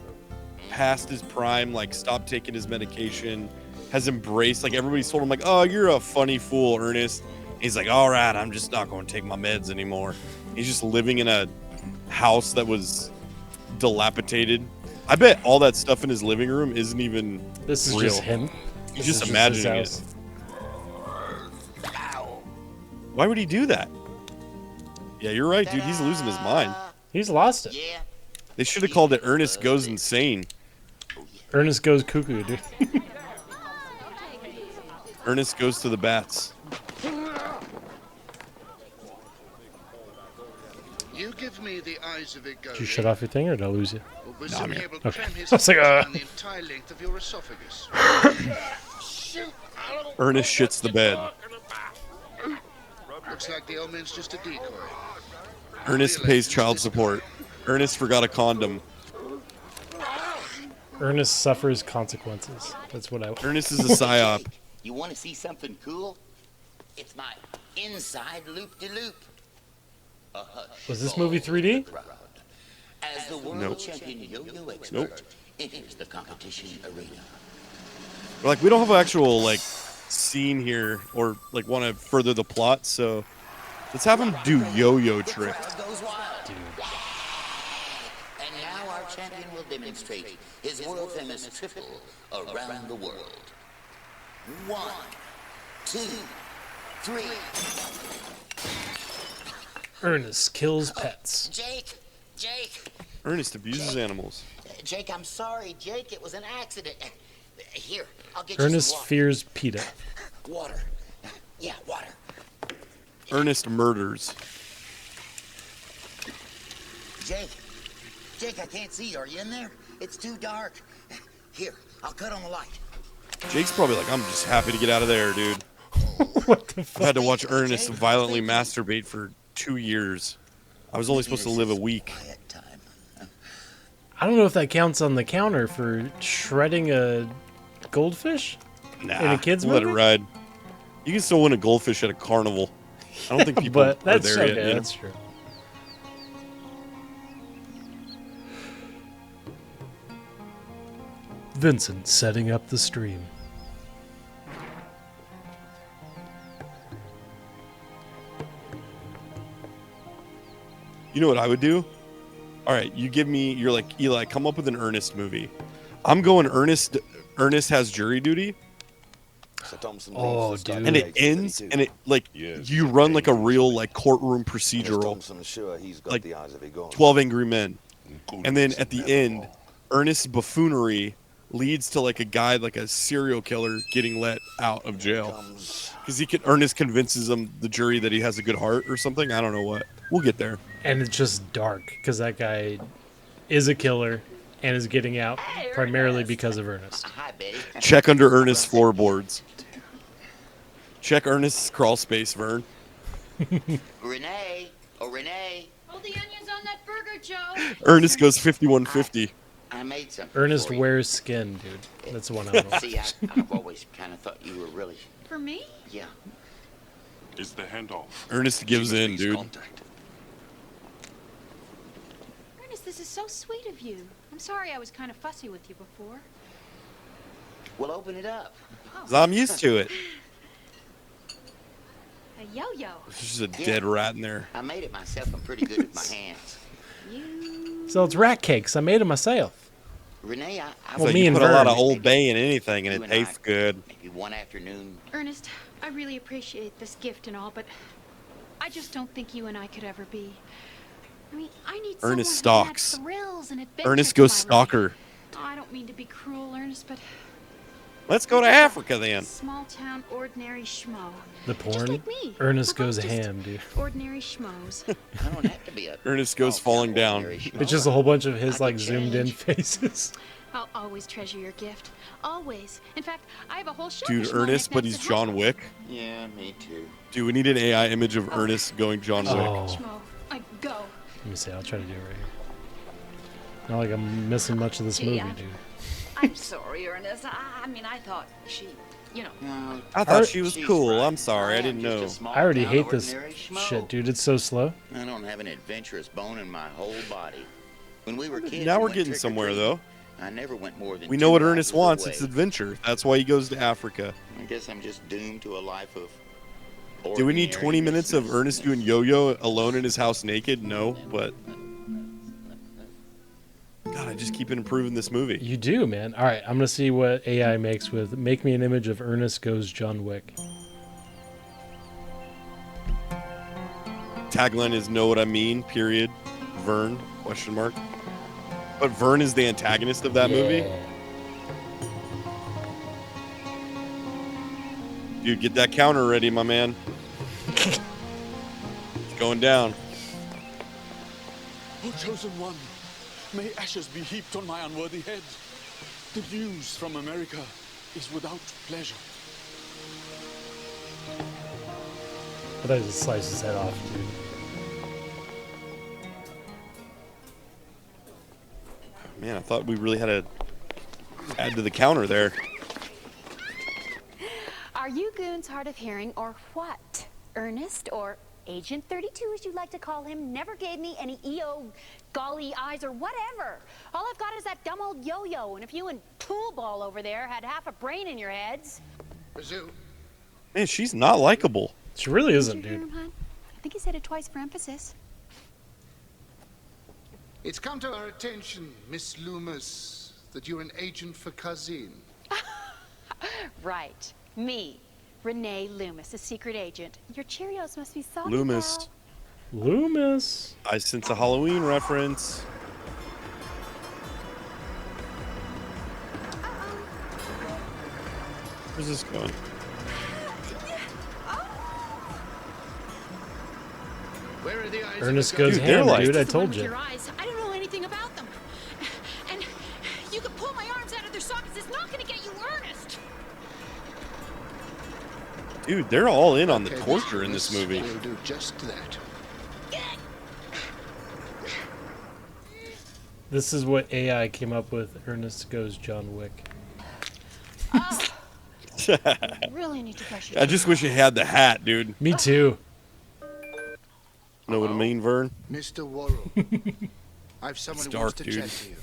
Speaker 2: past his prime, like stopped taking his medication, has embraced. Like everybody's told him, like, "Oh, you're a funny fool, Ernest." He's like, "All right, I'm just not going to take my meds anymore." He's just living in a house that was dilapidated. I bet all that stuff in his living room isn't even
Speaker 3: This is
Speaker 2: real.
Speaker 3: just him.
Speaker 2: He's
Speaker 3: This
Speaker 2: just
Speaker 3: is
Speaker 2: imagining
Speaker 3: his
Speaker 2: it.
Speaker 3: house.
Speaker 2: Why would he do that? Yeah, you're right, dude. He's losing his mind.
Speaker 3: He's lost it.
Speaker 5: Yeah.
Speaker 2: They should have called it Ernest Goes Insane.
Speaker 3: Ernest goes cuckoo, dude.
Speaker 2: Ernest Goes to the Bats.
Speaker 10: You give me the eyes of a goalie.
Speaker 3: Did you shut off your thing or did I lose you?
Speaker 10: Or will soon be able to
Speaker 3: Okay.
Speaker 10: cram his
Speaker 3: I was like,
Speaker 10: down the entire length of your esophagus.
Speaker 2: Ernest shits the bed.
Speaker 10: Looks like the old man's just a decoy.
Speaker 2: Ernest pays child support. Ernest forgot a condom.
Speaker 3: Ernest suffers consequences. That's what I.
Speaker 2: Ernest is a psyop.
Speaker 5: You want to see something cool? It's my inside loop-de-loop.
Speaker 3: Was this movie 3D?
Speaker 5: As the world
Speaker 2: Nope.
Speaker 5: champion yo-yo expert
Speaker 2: Nope.
Speaker 5: enters the competition arena.
Speaker 2: Like, we don't have an actual, like, scene here or, like, want to further the plot, so let's have him do yo-yo tricks.
Speaker 5: Crowd goes wild. And demonstrate his world-famous triple around the world. 1, 2, 3.
Speaker 3: Ernest kills pets.
Speaker 5: Jake!
Speaker 2: Ernest abuses animals.
Speaker 5: Jake, I'm sorry, Jake. It was an accident. Here, I'll get you
Speaker 3: Ernest
Speaker 5: some water.
Speaker 3: fears PETA.
Speaker 5: Water. Yeah, water.
Speaker 2: Ernest murders.
Speaker 5: Jake, I can't see you. Are you in there? It's too dark. Here, I'll cut on the light.
Speaker 2: Jake's probably like, I'm just happy to get out of there, dude.
Speaker 3: What the fuck?
Speaker 2: I had to watch Ernest violently masturbate for 2 years. I was only supposed to live a week.
Speaker 3: I don't know if that counts on the counter for shredding a goldfish in a kid's movie.
Speaker 2: Let it ride. You can still win a goldfish at a carnival. I don't think people
Speaker 3: but
Speaker 2: are
Speaker 3: that's
Speaker 2: there
Speaker 3: okay,
Speaker 2: yet.
Speaker 3: that's true. Vincent setting up the stream.
Speaker 2: You know what I would do? All right, you're like, Eli, come up with an Ernest movie. I'm going Ernest has jury duty.
Speaker 3: Oh, dude.
Speaker 2: And it ends, and it like you run like a real like courtroom procedural, like 12 Angry Men, and then at the end, Ernest's buffoonery leads to like a guy, like a serial killer, getting let out of jail because Ernest convinces the jury that he has a good heart or something. I don't know what. We'll get there.
Speaker 3: And it's just dark because that guy is a killer and is getting out primarily because of Ernest.
Speaker 5: Hi, Betty.
Speaker 2: Check under Ernest's floorboards. Check Ernest's crawl space, Vern.
Speaker 5: Renee. Oh, Renee.
Speaker 7: Hold the onions on that burger, Joe.
Speaker 2: Ernest goes 5150.
Speaker 5: I made something.
Speaker 3: Ernest
Speaker 5: for you.
Speaker 3: wears skin, dude. That's the one I want.
Speaker 5: See, I've always kind of thought you were really.
Speaker 7: For me?
Speaker 5: Yeah.
Speaker 8: Is the handoff.
Speaker 2: Ernest gives in, dude.
Speaker 7: Ernest, this is so sweet of you. I'm sorry I was kind of fussy with you before.
Speaker 5: Well, open it up.
Speaker 2: 'Cause I'm used to it.
Speaker 7: A yo-yo.
Speaker 2: There's just a dead rat in there.
Speaker 5: I made it myself. I'm pretty good with my hands.
Speaker 3: So it's rat cakes. I made them myself.
Speaker 5: Renee, I
Speaker 2: So
Speaker 3: me
Speaker 2: you
Speaker 3: and
Speaker 2: put a lot of
Speaker 3: Vern.
Speaker 2: Old Bay in anything, and
Speaker 5: You
Speaker 2: it
Speaker 5: and I-
Speaker 2: tastes good.
Speaker 5: maybe one afternoon.
Speaker 7: Ernest, I really appreciate this gift and all, but I just don't think you and I could ever be. I mean, I need
Speaker 2: Ernest
Speaker 7: someone who adds
Speaker 2: stalks.
Speaker 7: thrills and adventures
Speaker 2: Ernest
Speaker 7: to
Speaker 2: goes
Speaker 7: my life.
Speaker 2: stalker.
Speaker 7: Oh, I don't mean to be cruel, Ernest, but
Speaker 2: Let's go to Africa then.
Speaker 7: small town ordinary schmo.
Speaker 3: The
Speaker 7: Just
Speaker 3: porn.
Speaker 7: like me.
Speaker 3: Ernest
Speaker 7: We're
Speaker 3: goes
Speaker 7: both just
Speaker 3: ham, dude.
Speaker 7: Ordinary schmoes.
Speaker 5: I don't have to be a.
Speaker 2: Ernest goes falling down.
Speaker 3: It's just a whole bunch of his
Speaker 5: I
Speaker 3: like
Speaker 5: could
Speaker 3: zoomed in
Speaker 5: change.
Speaker 3: faces.
Speaker 7: I'll always treasure your gift. Always. In fact, I have a whole show.
Speaker 2: Dude, Ernest, but he's John Wick.
Speaker 5: Yeah, me too.
Speaker 2: Dude, we need an AI image of Ernest going John Wick.
Speaker 3: Oh.
Speaker 7: Schmo. I go.
Speaker 3: Let me see. I'll try to do it right here. Not like I'm missing much of this
Speaker 9: Gee,
Speaker 3: movie,
Speaker 9: I'm-
Speaker 3: dude.
Speaker 9: I'm sorry, Ernest. I mean, I thought she, you know.
Speaker 5: No,
Speaker 2: I thought
Speaker 3: Ar-
Speaker 2: she was
Speaker 5: she's
Speaker 2: cool.
Speaker 5: right.
Speaker 2: I'm sorry. I
Speaker 5: am
Speaker 2: didn't
Speaker 5: just
Speaker 2: know.
Speaker 5: a small
Speaker 3: I already
Speaker 5: town
Speaker 3: hate this
Speaker 5: ordinary schmo.
Speaker 3: shit, dude. It's so slow.
Speaker 5: I don't have an adventurous bone in my whole body. When we were kids,
Speaker 2: Now
Speaker 5: we
Speaker 2: we're
Speaker 5: went
Speaker 2: getting somewhere, though.
Speaker 5: trick-or-treating. I never went more than
Speaker 2: We
Speaker 5: 2
Speaker 2: know what
Speaker 5: houses
Speaker 2: Ernest wants.
Speaker 5: away.
Speaker 2: It's adventure. That's why he goes to Africa.
Speaker 5: I guess I'm just doomed to a life of.
Speaker 2: Do we need 20 minutes of
Speaker 5: ordinariness.
Speaker 2: Ernest doing yo-yo alone in his house naked? No, but God, I just keep improving this movie.
Speaker 3: You do, man. All right, I'm gonna see what AI makes with "Make me an image of Ernest Goes John Wick."
Speaker 2: Tagline is "Know what I mean?" Period. Vern? Question mark. But Vern is the antagonist of that movie. Dude, get that counter ready, my man. It's going down.
Speaker 12: O chosen one, may ashes be heaped on my unworthy head. The news from America is without pleasure.
Speaker 3: I thought he just sliced his head off, dude.
Speaker 2: Man, I thought we really had to add to the counter there.
Speaker 13: Are you goons hard of hearing or what? Ernest, or Agent 32 as you like to call him, never gave me any EO golly eyes or whatever. All I've got is that dumb old yo-yo, and if you and Toolball over there had half a brain in your heads.
Speaker 2: Man, she's not likable.
Speaker 3: She really isn't,
Speaker 7: Did you hear
Speaker 3: dude.
Speaker 7: him, hon? I think he said it twice for emphasis.
Speaker 10: It's come to our attention, Miss Loomis, that you're an agent for Kazin.
Speaker 7: Right. Me. Renee Loomis, a secret agent. Your Cheerios must be soggy,
Speaker 2: Loomis.
Speaker 7: pal.
Speaker 3: Loomis.
Speaker 2: I sense a Halloween reference. Where's this going?
Speaker 10: Where are the eyes
Speaker 3: Ernest
Speaker 10: of
Speaker 3: goes
Speaker 10: Kazin?
Speaker 3: ham,
Speaker 2: like-
Speaker 3: dude. I
Speaker 7: The one
Speaker 3: told
Speaker 7: with
Speaker 3: you.
Speaker 7: your eyes. I don't know anything about them. And you can pull my arms out of their sockets. It's not going to get you, Ernest.
Speaker 2: Dude, they're all in on the
Speaker 10: Okay,
Speaker 2: torture in this
Speaker 10: Miss
Speaker 2: movie.
Speaker 10: Loomis will do just that.
Speaker 3: This is what AI came up with. Ernest Goes John Wick.
Speaker 7: Really need to brush your
Speaker 2: I just wish it had the hat, dude.
Speaker 3: Me too.
Speaker 2: Know what I mean, Vern?
Speaker 10: Mr. Worrell, I've someone
Speaker 2: It's
Speaker 10: who wants
Speaker 2: dark,
Speaker 10: to
Speaker 2: dude.
Speaker 10: chat to you.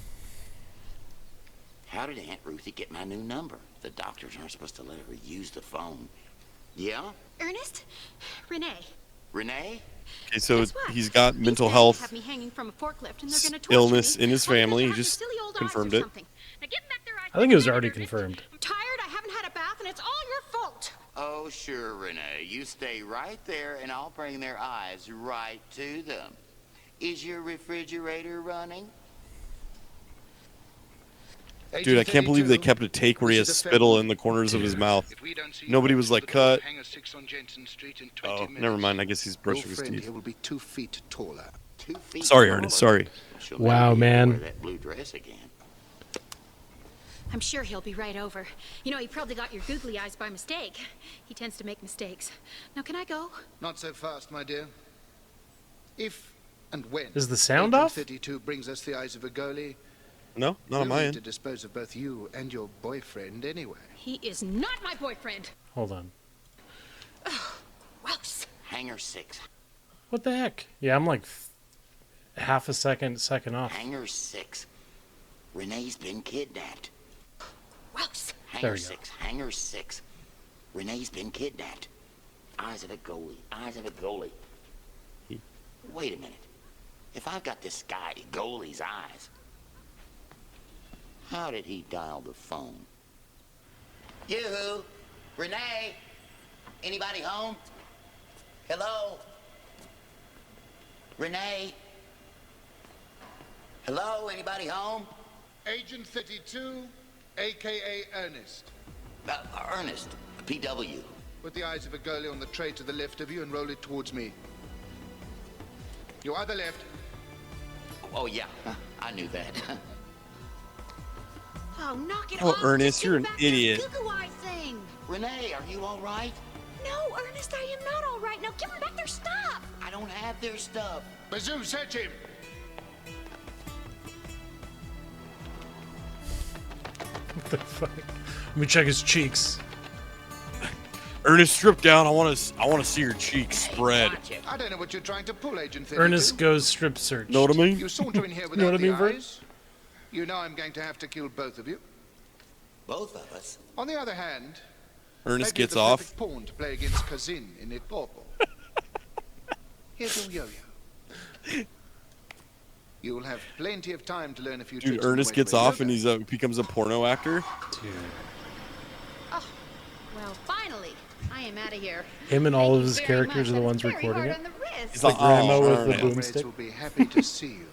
Speaker 5: How did Aunt Ruthie get my new number? The doctors aren't supposed to let her use the phone. Yeah?
Speaker 7: Ernest? Renee.
Speaker 5: Renee?
Speaker 2: Okay, so
Speaker 7: Guess what?
Speaker 2: he's got
Speaker 7: These
Speaker 2: mental
Speaker 7: guys
Speaker 2: health
Speaker 7: have me hanging from a forklift, and they're gonna torture
Speaker 2: illness
Speaker 7: me.
Speaker 2: in his
Speaker 7: Well, because
Speaker 2: family.
Speaker 7: I
Speaker 2: He
Speaker 7: have
Speaker 2: just
Speaker 7: silly old eyes
Speaker 2: confirmed
Speaker 7: or
Speaker 2: it.
Speaker 7: something. Now get back their eyes
Speaker 3: I think it was
Speaker 7: back,
Speaker 3: already
Speaker 7: Ernest.
Speaker 3: confirmed.
Speaker 7: I'm tired. I haven't had a bath, and it's all your fault.
Speaker 5: Oh, sure, Renee. You stay right there, and I'll bring their eyes right to them. Is your refrigerator running?
Speaker 2: Dude, I can't believe they kept a take where he has spittle in the corners of his mouth. Nobody was like, cut. Oh, never mind. I guess he's brushing his teeth.
Speaker 10: He will be 2 feet taller.
Speaker 5: 2 feet
Speaker 2: Sorry,
Speaker 5: taller.
Speaker 2: Ernest. Sorry.
Speaker 5: She'll
Speaker 3: Wow,
Speaker 5: never be able to
Speaker 3: man.
Speaker 5: wear that blue dress again.
Speaker 7: I'm sure he'll be right over. You know, he probably got your googly eyes by mistake. He tends to make mistakes. Now, can I go?
Speaker 10: Not so fast, my dear. If and when
Speaker 3: Is the sound
Speaker 10: Agent
Speaker 3: off?
Speaker 10: 32 brings us the eyes of a goalie,
Speaker 2: No, not on
Speaker 10: we'll
Speaker 2: my
Speaker 10: need to
Speaker 2: end.
Speaker 10: dispose of both you and your boyfriend anyway.
Speaker 7: He is not my boyfriend.
Speaker 3: Hold on.
Speaker 7: Gross.
Speaker 5: Hangar 6.
Speaker 3: What the heck? Yeah, I'm like half a second off.
Speaker 5: Hangar 6. Renee's been kidnapped.
Speaker 7: Gross.
Speaker 3: There
Speaker 5: Hangar
Speaker 3: we go.
Speaker 5: 6. Hangar 6. Renee's been kidnapped. Eyes of a goalie. Eyes of a goalie. Wait a minute. If I've got this guy, goalie's eyes, how did he dial the phone? Yoo-hoo! Renee! Anybody home? Hello? Renee? Hello? Anybody home?
Speaker 10: Agent 32, a.k.a. Ernest.
Speaker 5: Ernest, PW.
Speaker 10: Put the eyes of a goalie on the tray to the left of you and roll it towards me. Your other left.
Speaker 5: Oh, yeah. I knew that.
Speaker 7: Oh, knock it
Speaker 2: Oh,
Speaker 7: off.
Speaker 2: Ernest,
Speaker 7: Just
Speaker 2: you're
Speaker 7: give
Speaker 2: an
Speaker 7: back that
Speaker 2: idiot.
Speaker 7: Goo-goo eye thing.
Speaker 5: Renee, are you all right?
Speaker 7: No, Ernest, I am not all right. Now give them back their stuff.
Speaker 5: I don't have their stuff.
Speaker 10: Bazoo, search him.
Speaker 3: What the fuck? Let me check his cheeks.
Speaker 2: Ernest, strip down. I want to see your cheeks spread.
Speaker 10: I don't know what you're trying to pull, Agent 32.
Speaker 3: Ernest goes strip search.
Speaker 2: Know what I mean?
Speaker 10: You saunter in here without
Speaker 3: You know what I mean,
Speaker 10: the
Speaker 3: Vern?
Speaker 10: eyes. You know I'm going to have to kill both of you.
Speaker 5: Both of us?
Speaker 10: On the other hand,
Speaker 2: Ernest
Speaker 10: maybe
Speaker 2: gets
Speaker 10: the
Speaker 2: off.
Speaker 10: perfect pawn to play against Kazin in Limpopo. Here's your yo-yo. You'll have plenty of time to learn a few tricks.
Speaker 2: Dude,
Speaker 10: on the
Speaker 2: Ernest
Speaker 10: way to
Speaker 2: gets
Speaker 10: a
Speaker 2: off
Speaker 10: yoga.
Speaker 2: and he's becomes a porno actor.
Speaker 3: Dude.
Speaker 7: Oh, well, finally, I am out of here.
Speaker 3: Him and all of his
Speaker 7: Very
Speaker 3: characters
Speaker 7: much.
Speaker 3: are the
Speaker 7: That
Speaker 3: ones
Speaker 7: was very
Speaker 3: recording
Speaker 7: hard
Speaker 3: it.
Speaker 7: on the wrist.
Speaker 2: He's
Speaker 3: The
Speaker 2: like,
Speaker 3: grandma
Speaker 2: oh,
Speaker 3: with the
Speaker 2: Ernest.
Speaker 10: Comrades
Speaker 3: boomstick.
Speaker 10: will be happy to see you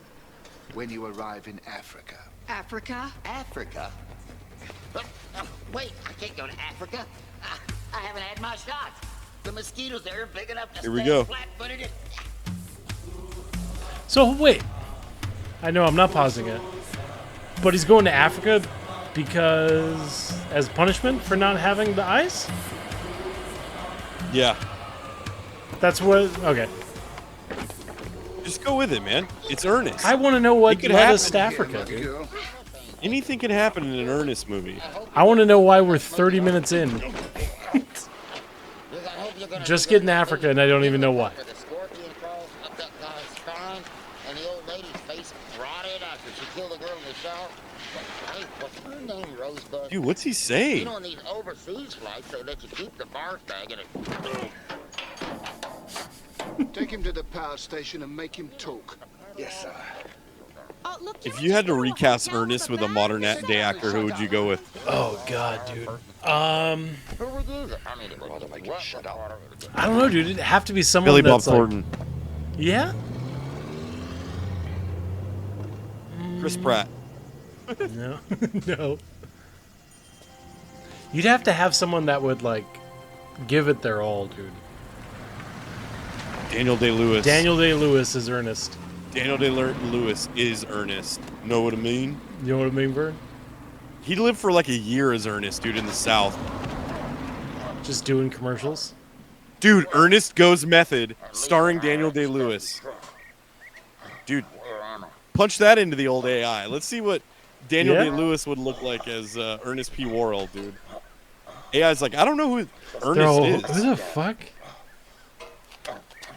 Speaker 10: when you arrive in Africa.
Speaker 7: Africa?
Speaker 5: Africa? Wait, I can't go to Africa. I haven't had my shot. The mosquitoes there are big enough to
Speaker 2: Here we
Speaker 5: stand
Speaker 2: go.
Speaker 5: flat-footed.
Speaker 3: So wait, I know I'm not pausing it, but he's going to Africa because as punishment for not having the eyes.
Speaker 2: Yeah.
Speaker 3: That's what. Okay.
Speaker 2: Just go with it, man. It's Ernest.
Speaker 3: I want to know what
Speaker 2: It could
Speaker 3: led us to
Speaker 2: happen.
Speaker 3: Africa, dude.
Speaker 2: Anything can happen in an Ernest movie.
Speaker 3: I want to know why we're 30 minutes in. Just getting to Africa and I don't even know why.
Speaker 5: The scorpion crawls up that guy's spine, and the old lady's face rotted after she killed the girl in the shower. Hey, what's her name, Rosebud?
Speaker 2: Dude, what's he
Speaker 5: You
Speaker 2: saying?
Speaker 5: know, on these overseas flights, they let you keep the barf bag in it.
Speaker 10: Take him to the power station and make him talk.
Speaker 12: Yes, sir.
Speaker 2: If you had to recast Ernest with a modern day actor, who would you go with?
Speaker 3: Oh God, dude.
Speaker 14: I shut up.
Speaker 3: I don't know, dude. It'd have to be someone
Speaker 2: Billy Bob
Speaker 3: that's like,
Speaker 2: Thornton,
Speaker 3: yeah.
Speaker 2: Chris Pratt.
Speaker 3: No, no. You'd have to have someone that would like give it their all, dude.
Speaker 2: Daniel Day-Lewis.
Speaker 3: Daniel Day-Lewis is Ernest.
Speaker 2: Daniel Day-Lewis is Ernest. Know what I mean?
Speaker 3: You know what I mean, Vern?
Speaker 2: He lived for like a year as Ernest, dude, in the South.
Speaker 3: Just doing commercials.
Speaker 2: Dude, Ernest Goes Method, starring Daniel Day-Lewis. Dude, punch that into the old AI. Let's see what Daniel Day-Lewis would look like as Ernest P. Worrell, dude. AI's like, I don't know who Ernest is.
Speaker 3: Who the fuck?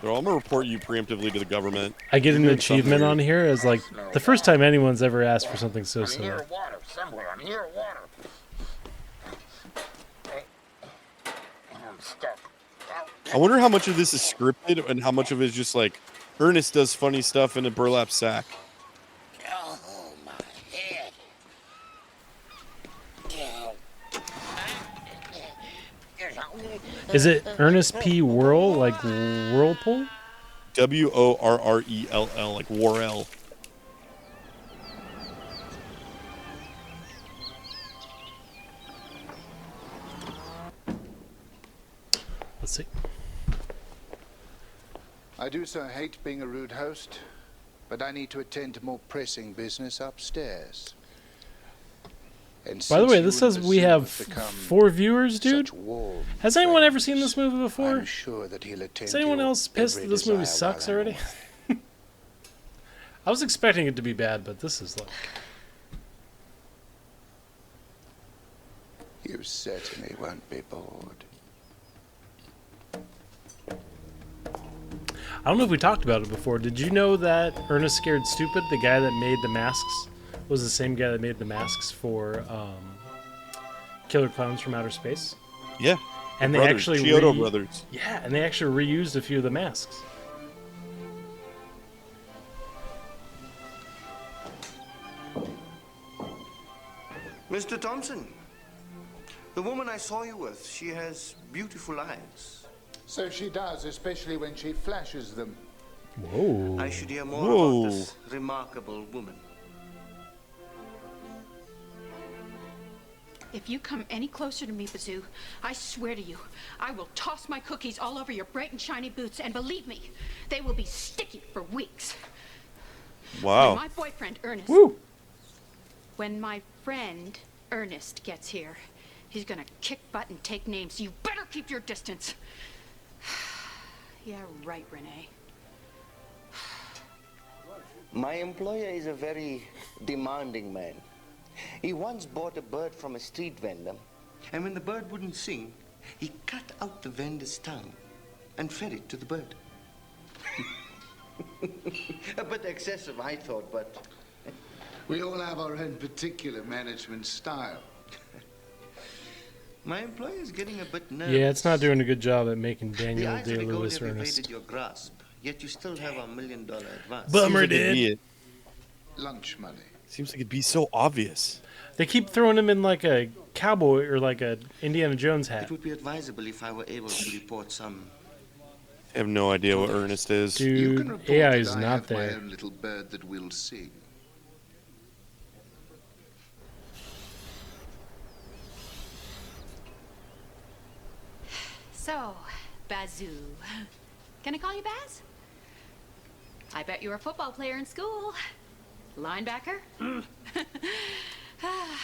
Speaker 2: Bro, I'm gonna report you preemptively to the government.
Speaker 3: I get an achievement on here as like the first time anyone's ever asked for something so silly.
Speaker 14: I'm here, water.
Speaker 2: I wonder how much of this is scripted and how much of it is just like Ernest does funny stuff in a burlap sack.
Speaker 5: Oh, my head.
Speaker 3: Is it Ernest P. Worrell, like Whirlpool?
Speaker 2: Worrell, like Worrell.
Speaker 3: Let's see.
Speaker 10: I do so hate being a rude host, but I need to attend to more pressing business upstairs. And
Speaker 3: By the way, this
Speaker 10: since
Speaker 3: says
Speaker 10: you
Speaker 3: we have
Speaker 10: become
Speaker 3: 4 viewers, dude.
Speaker 10: such warm
Speaker 3: Has anyone ever seen this movie before?
Speaker 10: I'm sure that he'll attend
Speaker 3: Is anyone
Speaker 10: to
Speaker 3: else pissed
Speaker 10: every
Speaker 3: that this movie
Speaker 10: desire
Speaker 3: sucks
Speaker 10: while I'm
Speaker 3: already? I was expecting it to be bad, but this is like...
Speaker 10: You certainly won't be bored.
Speaker 3: I don't know if we talked about it before. Did you know that Ernest Scared Stupid, the guy that made the masks, was the same guy that made the masks for Killer Clowns from Outer Space?
Speaker 2: Yeah.
Speaker 3: And they
Speaker 2: brothers,
Speaker 3: actually
Speaker 2: Chiodo brothers.
Speaker 3: Yeah, and they actually reused a few of the masks.
Speaker 15: Mr. Thompson, the woman I saw you with, she has beautiful eyes.
Speaker 10: So she does, especially when she flashes them.
Speaker 3: Whoa.
Speaker 15: I should hear more about this remarkable woman.
Speaker 7: If you come any closer to me, Bazoo, I swear to you, I will toss my cookies all over your bright and shiny boots, and believe me, they will be sticky for weeks.
Speaker 2: Wow.
Speaker 7: When my boyfriend, Ernest...
Speaker 3: Woo!
Speaker 7: When my friend, Ernest, gets here, he's gonna kick butt and take names, so you better keep your distance. Yeah, right, Renee.
Speaker 15: My employer is a very demanding man. He once bought a bird from a street vendor, and when the bird wouldn't sing, he cut out the vendor's tongue and fed it to the bird. A bit excessive, I thought, but...
Speaker 10: We all have our own particular management style.
Speaker 15: My employer is getting a bit nervous.
Speaker 3: Yeah, it's not doing a good job at making
Speaker 15: The
Speaker 3: Daniel
Speaker 15: eyes of the gold
Speaker 3: Day-Lewis
Speaker 15: have
Speaker 3: Ernest.
Speaker 15: evaded your grasp, yet you still have $1 million advance.
Speaker 3: Bummer,
Speaker 2: Seems like it'd
Speaker 3: dude.
Speaker 2: be
Speaker 10: Lunch money.
Speaker 2: Seems like it'd be so obvious.
Speaker 3: They keep throwing him in like a cowboy or like a Indiana Jones hat.
Speaker 15: It would be advisable if I were able to report some...
Speaker 2: I have no idea what Ernest is.
Speaker 10: You can
Speaker 3: Dude,
Speaker 10: report
Speaker 3: AI
Speaker 10: that
Speaker 3: is
Speaker 10: I
Speaker 3: not
Speaker 10: have my
Speaker 3: there.
Speaker 10: own little bird that will sing.
Speaker 7: So, Bazoo. Can I call you Baz? I bet you were a football player in school. Linebacker?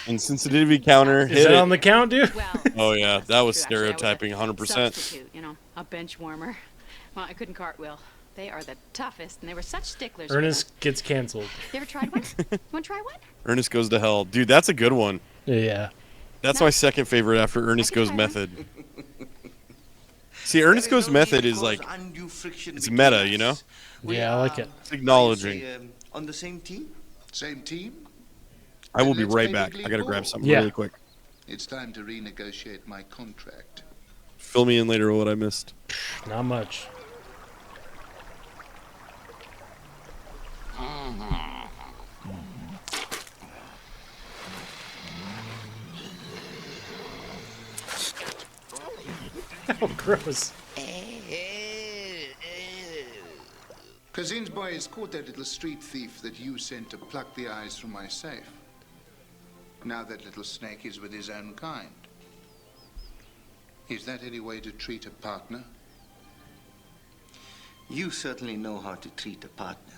Speaker 2: And sensitivity counter
Speaker 3: Is
Speaker 2: hit
Speaker 3: that
Speaker 2: it.
Speaker 3: on the count, dude?
Speaker 7: Well,
Speaker 2: Oh yeah, that was
Speaker 7: true, actually, I was a
Speaker 2: stereotyping 100%.
Speaker 7: substitute, you know, a bench warmer. Well, I couldn't cartwheel. They are the toughest, and they were such sticklers. for
Speaker 3: Ernest gets canceled.
Speaker 7: that. You ever tried one? Want to try one?
Speaker 2: Ernest Goes to Hell. Dude, that's a good one.
Speaker 3: Yeah.
Speaker 2: That's my second favorite after Ernest Goes Method. See, Ernest Goes Method is like, it's meta, you know?
Speaker 3: Yeah, I like it.
Speaker 2: It's acknowledging.
Speaker 15: On the same team?
Speaker 10: Same team?
Speaker 2: I will be
Speaker 10: Let's
Speaker 2: right
Speaker 10: play
Speaker 2: back.
Speaker 10: Big
Speaker 2: I
Speaker 10: League
Speaker 2: gotta
Speaker 10: Ball.
Speaker 2: grab something
Speaker 3: Yeah.
Speaker 2: really quick.
Speaker 10: It's time to renegotiate my contract.
Speaker 2: Fill me in later what I missed.
Speaker 3: Not much. Oh, gross.
Speaker 16: Kazin's boys caught that little street thief that you sent to pluck the eyes from my safe. Now that little snake is with his own kind. Is that any way to treat a partner?
Speaker 15: You certainly know how to treat a partner.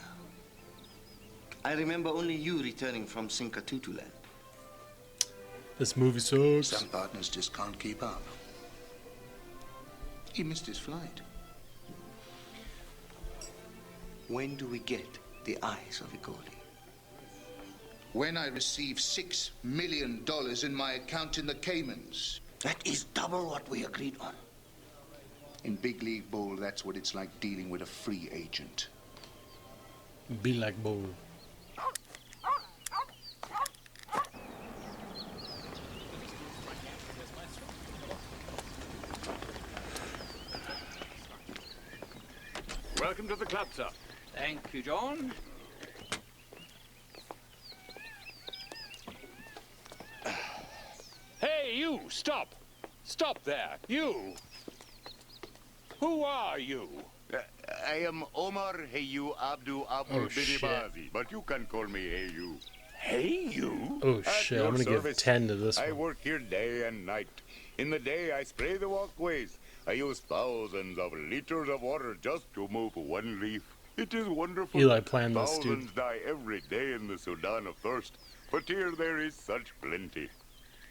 Speaker 15: I remember only you returning from Sinkatutu land.
Speaker 3: This movie sucks.
Speaker 16: Some partners just can't keep up. He missed his flight.
Speaker 15: When do we get the eyes of Igoli?
Speaker 16: When I receive $6 million in my account in the Caymans.
Speaker 15: That is double what we agreed on.
Speaker 16: In Big League Bowl, that's what it's like dealing with a free agent.
Speaker 3: Be like Bull.
Speaker 17: Welcome to the club, sir.
Speaker 1: Thank you, John.
Speaker 17: Hey, you! Stop! Stop there! You! Who are you?
Speaker 11: I am Omar Heyu Abdu Abu
Speaker 3: Oh, shit.
Speaker 11: Binibazi, but you can call me Heyu.
Speaker 17: Heyu?
Speaker 3: Oh,
Speaker 11: At
Speaker 3: shit.
Speaker 11: your
Speaker 3: I'm going to give
Speaker 11: service.
Speaker 3: 10 to this
Speaker 11: I
Speaker 3: one.
Speaker 11: work here day and night. In the day, I spray the walkways. I use thousands of liters of water just to move one leaf. It is wonderful.
Speaker 3: Eli planned this, dude.
Speaker 11: Thousands die every day in the Sudan of thirst, but here there is such plenty.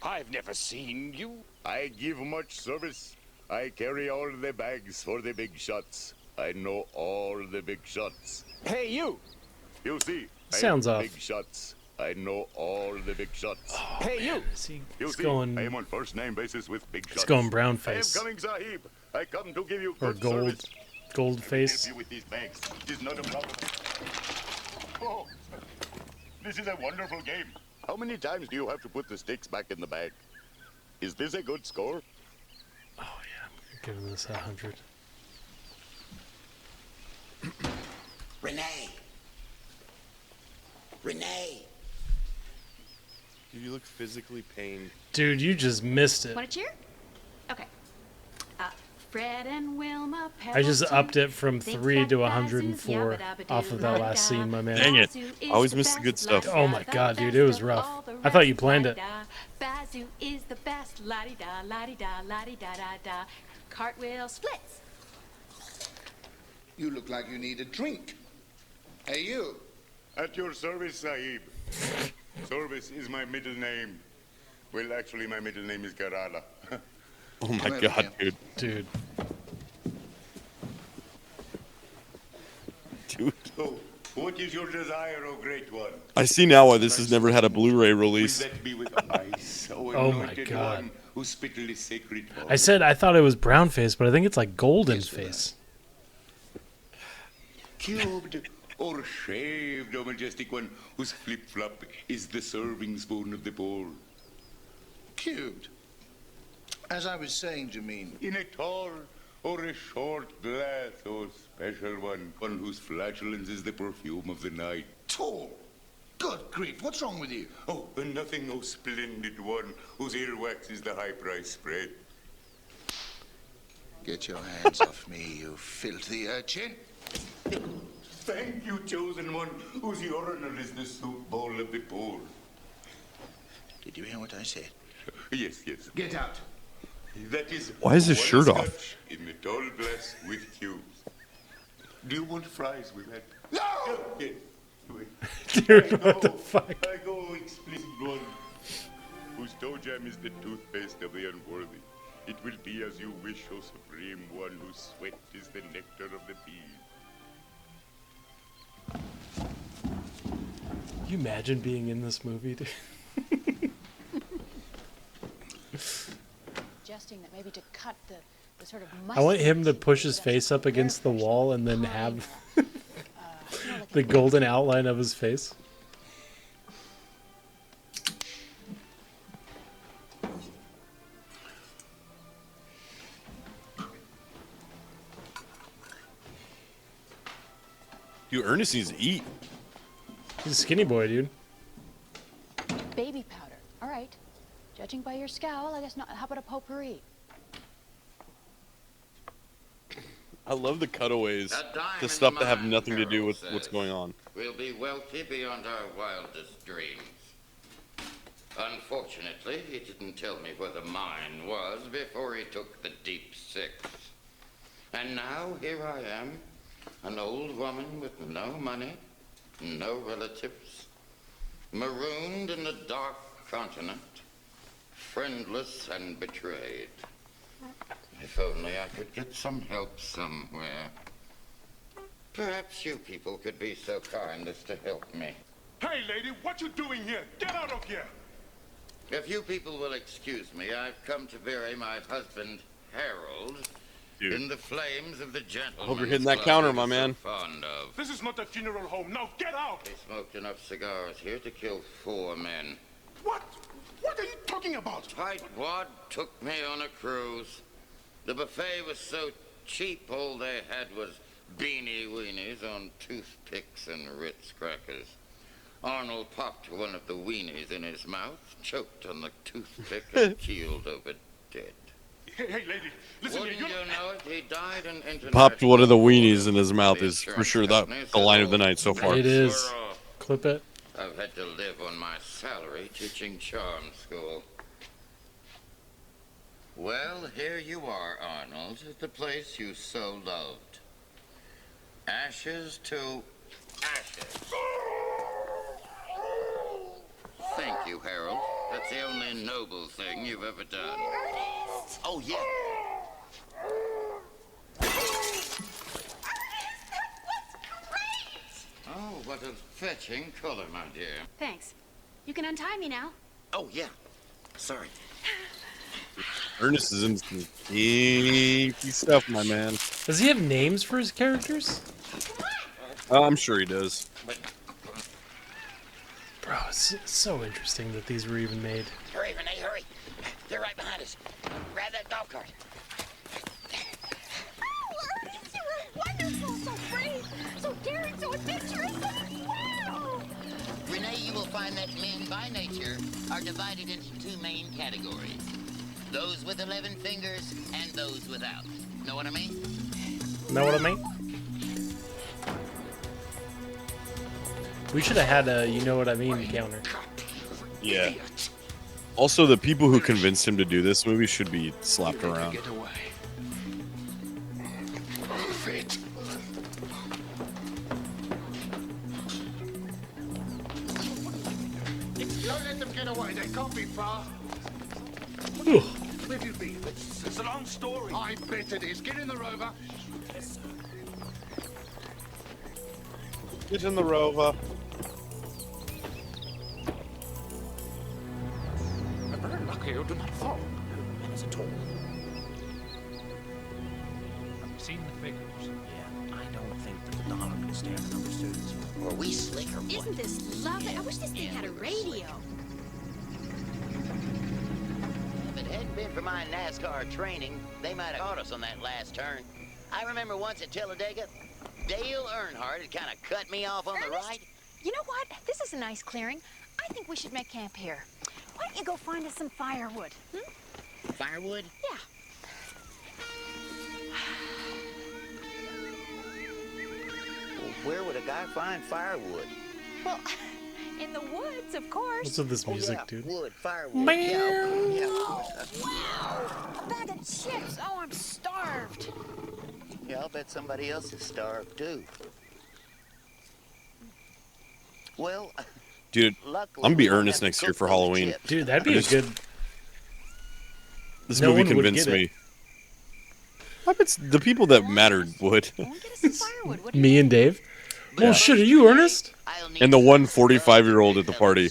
Speaker 17: I've never seen you.
Speaker 11: I give much service. I carry all the bags for the big shots. I know all the big shots.
Speaker 17: Hey, you!
Speaker 11: You see,
Speaker 3: Sounds
Speaker 11: I have
Speaker 3: off.
Speaker 11: big shots. I know all the big shots.
Speaker 17: Hey, you!
Speaker 11: You
Speaker 3: It's
Speaker 11: see,
Speaker 3: going-
Speaker 11: I am on first name basis with big shots.
Speaker 3: going brown face.
Speaker 11: I am coming, Sahib. I come to give you
Speaker 3: Or
Speaker 11: good
Speaker 3: gold.
Speaker 11: service.
Speaker 3: Gold
Speaker 11: I will
Speaker 3: face.
Speaker 11: help you with these bags. It is not a problem. Oh, this is a wonderful game. How many times do you have to put the sticks back in the bag? Is this a good score?
Speaker 3: Giving this 100.
Speaker 5: Renee! Renee!
Speaker 2: You look physically pained.
Speaker 3: Dude, you just missed it.
Speaker 7: Want to cheer? Okay. Fred and Wilma.
Speaker 3: I just
Speaker 7: Pendleton,
Speaker 3: upped it from
Speaker 7: think
Speaker 3: 3 to
Speaker 7: like
Speaker 3: 104
Speaker 7: Bazoo's,
Speaker 3: off of that last scene, my man.
Speaker 2: Dang it.
Speaker 7: Bazoo
Speaker 2: I
Speaker 7: is
Speaker 2: always
Speaker 7: the
Speaker 2: miss the good
Speaker 7: best,
Speaker 2: stuff.
Speaker 3: Oh my god, dude, it was rough. I thought you planned it.
Speaker 7: Bazoo is the best. La-di-da, la-di-da, la-di-da-da-da. Cartwheel splits.
Speaker 16: You look like you need a drink. Hey, you.
Speaker 11: At your service, Sahib. Service is my middle name. Well, actually, my middle name is Kerala.
Speaker 2: Oh my god, dude.
Speaker 3: Dude.
Speaker 2: Dude.
Speaker 11: So, what is your desire, O great one?
Speaker 2: I see now why this has never had a Blu-ray
Speaker 11: Will
Speaker 2: release.
Speaker 11: that be with ice, O
Speaker 3: Oh my
Speaker 11: anointed
Speaker 3: God.
Speaker 11: one, whose spittle is sacred for
Speaker 3: I said I thought it was brown face, but I think it's like golden face.
Speaker 11: cubed or shaved, O majestic one, whose flip-flop is the serving spoon of the bowl.
Speaker 16: Cubed. As I was saying, Jameen.
Speaker 11: In a tall or a short glass, O special one whose flatulence is the perfume of the night.
Speaker 16: Tall? Good grief, what's wrong with you?
Speaker 11: Oh, nothing, O splendid one, whose earwax is the high price spread.
Speaker 16: Get your hands off me, you filthy urchin.
Speaker 11: Thank you, chosen one, whose urinal is the soup bowl of the poor.
Speaker 16: Did you hear what I said?
Speaker 11: Yes, yes.
Speaker 16: Get out.
Speaker 11: That is
Speaker 2: Why is his
Speaker 11: one
Speaker 2: shirt off?
Speaker 11: scotch in the tall glass with cubes. Do you want fries with that?
Speaker 16: No!
Speaker 11: Yes.
Speaker 3: Dude, what the fuck?
Speaker 11: I go explicit one, whose toe jam is the toothpaste of the unworthy. It will be as you wish, O supreme one, whose sweat is the nectar of the bees.
Speaker 3: Can you imagine being in this movie, dude?
Speaker 18: Suggesting that maybe to cut the sort of
Speaker 3: I want him to push his face up against the wall and then have the golden outline of his face.
Speaker 2: Dude, Ernest needs to eat.
Speaker 3: He's a skinny boy, dude.
Speaker 18: baby powder. All right. Judging by your scowl, I guess not. How about a potpourri?
Speaker 2: I love the cutaways
Speaker 19: A dime
Speaker 2: to
Speaker 19: in
Speaker 2: stuff
Speaker 19: the
Speaker 2: that have
Speaker 19: mine,
Speaker 2: nothing to do
Speaker 19: Harold
Speaker 2: with what's
Speaker 19: says.
Speaker 2: going on.
Speaker 19: We'll be wealthy beyond our wildest dreams. Unfortunately, he didn't tell me where the mine was before he took the deep six. And now here I am, an old woman with no money, no relatives, marooned in a dark continent, friendless and betrayed. If only I could get some help somewhere. Perhaps you people could be so kind as to help me.
Speaker 8: Hey, lady, what you doing here? Get out of here!
Speaker 19: If you people will excuse me, I've come to bury my husband, Harold,
Speaker 2: Dude.
Speaker 19: in the flames of the gentleman's
Speaker 2: I hope you're hitting that
Speaker 19: club
Speaker 2: counter,
Speaker 19: he
Speaker 2: my
Speaker 19: was
Speaker 2: man.
Speaker 19: So fond of.
Speaker 8: This is not a funeral home. Now get out!
Speaker 19: They smoked enough cigars here to kill 4 men.
Speaker 8: What? What are you talking about?
Speaker 19: Tightwad took me on a cruise. The buffet was so cheap, all they had was beanie weenies on toothpicks and Ritz crackers. Arnold popped one of the weenies in his mouth, choked on the toothpick, and keeled over dead.
Speaker 8: Hey, lady, listen
Speaker 19: Wouldn't
Speaker 8: here.
Speaker 19: you know it? He died in international...
Speaker 2: Popped one of the weenies in his mouth is for sure the line of the night so far.
Speaker 3: It is. Clip it.
Speaker 19: I've had to live on my salary teaching charm school. Well, here you are, Arnold, at the place you so loved. Ashes to ashes. Thank you, Harold. That's the only noble thing you've ever done.
Speaker 5: Ernest! Oh, yeah.
Speaker 19: Oh, what a fetching color, my dear.
Speaker 13: Thanks. You can untie me now.
Speaker 5: Oh, yeah. Sorry.
Speaker 2: Ernest is in some kinky stuff, my man.
Speaker 3: Does he have names for his characters?
Speaker 2: I'm sure he does.
Speaker 3: Bro, it's so interesting that these were even made.
Speaker 5: Hurry, Renee, hurry. They're right behind us. Grab that golf cart.
Speaker 6: Oh, Ernest, you were wonderful, so brave, so daring, so adventurous. Wow!
Speaker 5: Renee, you will find that men by nature are divided into 2 main categories. Those with 11 fingers and those without. Know what I mean?
Speaker 3: Know what I mean? We should have had a you know what I mean counter.
Speaker 2: Yeah. Also, the people who convinced him to do this movie should be slapped around.
Speaker 12: Get away. Fit.
Speaker 10: Don't let them get away. They can't be far.
Speaker 3: Ugh.
Speaker 10: Where have you been?
Speaker 8: It's a long story.
Speaker 10: I bet it is. Get in the rover.
Speaker 2: Get in the rover.
Speaker 12: I'm very lucky you do not fall.
Speaker 14: Man is at all. I've seen the figures. Yeah, I don't think that the dollar can stand a number of students.
Speaker 5: Were we slick or what?
Speaker 13: Isn't this lovely? I wish this thing had a radio.
Speaker 5: If it hadn't been for my NASCAR training, they might have caught us on that last turn. I remember once at Talladega, Dale Earnhardt had kind of cut me off on the right.
Speaker 13: You know what? This is a nice clearing. I think we should make camp here. Why don't you go find us some firewood?
Speaker 5: Firewood?
Speaker 13: Yeah.
Speaker 5: Well, where would a guy find firewood?
Speaker 13: Well, in the woods, of course.
Speaker 3: What's with this music,
Speaker 5: yeah,
Speaker 3: dude?
Speaker 5: Wood, firewood.
Speaker 3: Meow.
Speaker 5: Yeah, of course.
Speaker 13: Wow! A bag of chips. Oh, I'm starved.
Speaker 5: Yeah, I'll bet somebody else is starved too. Well,
Speaker 2: Dude,
Speaker 5: luckily,
Speaker 2: I'm gonna be
Speaker 5: we don't
Speaker 2: Ernest
Speaker 5: have to
Speaker 2: next year
Speaker 5: cook
Speaker 2: for
Speaker 5: those
Speaker 2: Halloween.
Speaker 5: chips.
Speaker 3: Dude, that'd be
Speaker 2: I
Speaker 3: a
Speaker 2: just-
Speaker 3: good.
Speaker 2: This
Speaker 3: No
Speaker 2: movie
Speaker 3: one would
Speaker 2: convinced
Speaker 3: get it.
Speaker 2: me. I bet the people that mattered would.
Speaker 3: Me and Dave. Well, shit, are you Ernest?
Speaker 2: And the one 45-year-old at the party.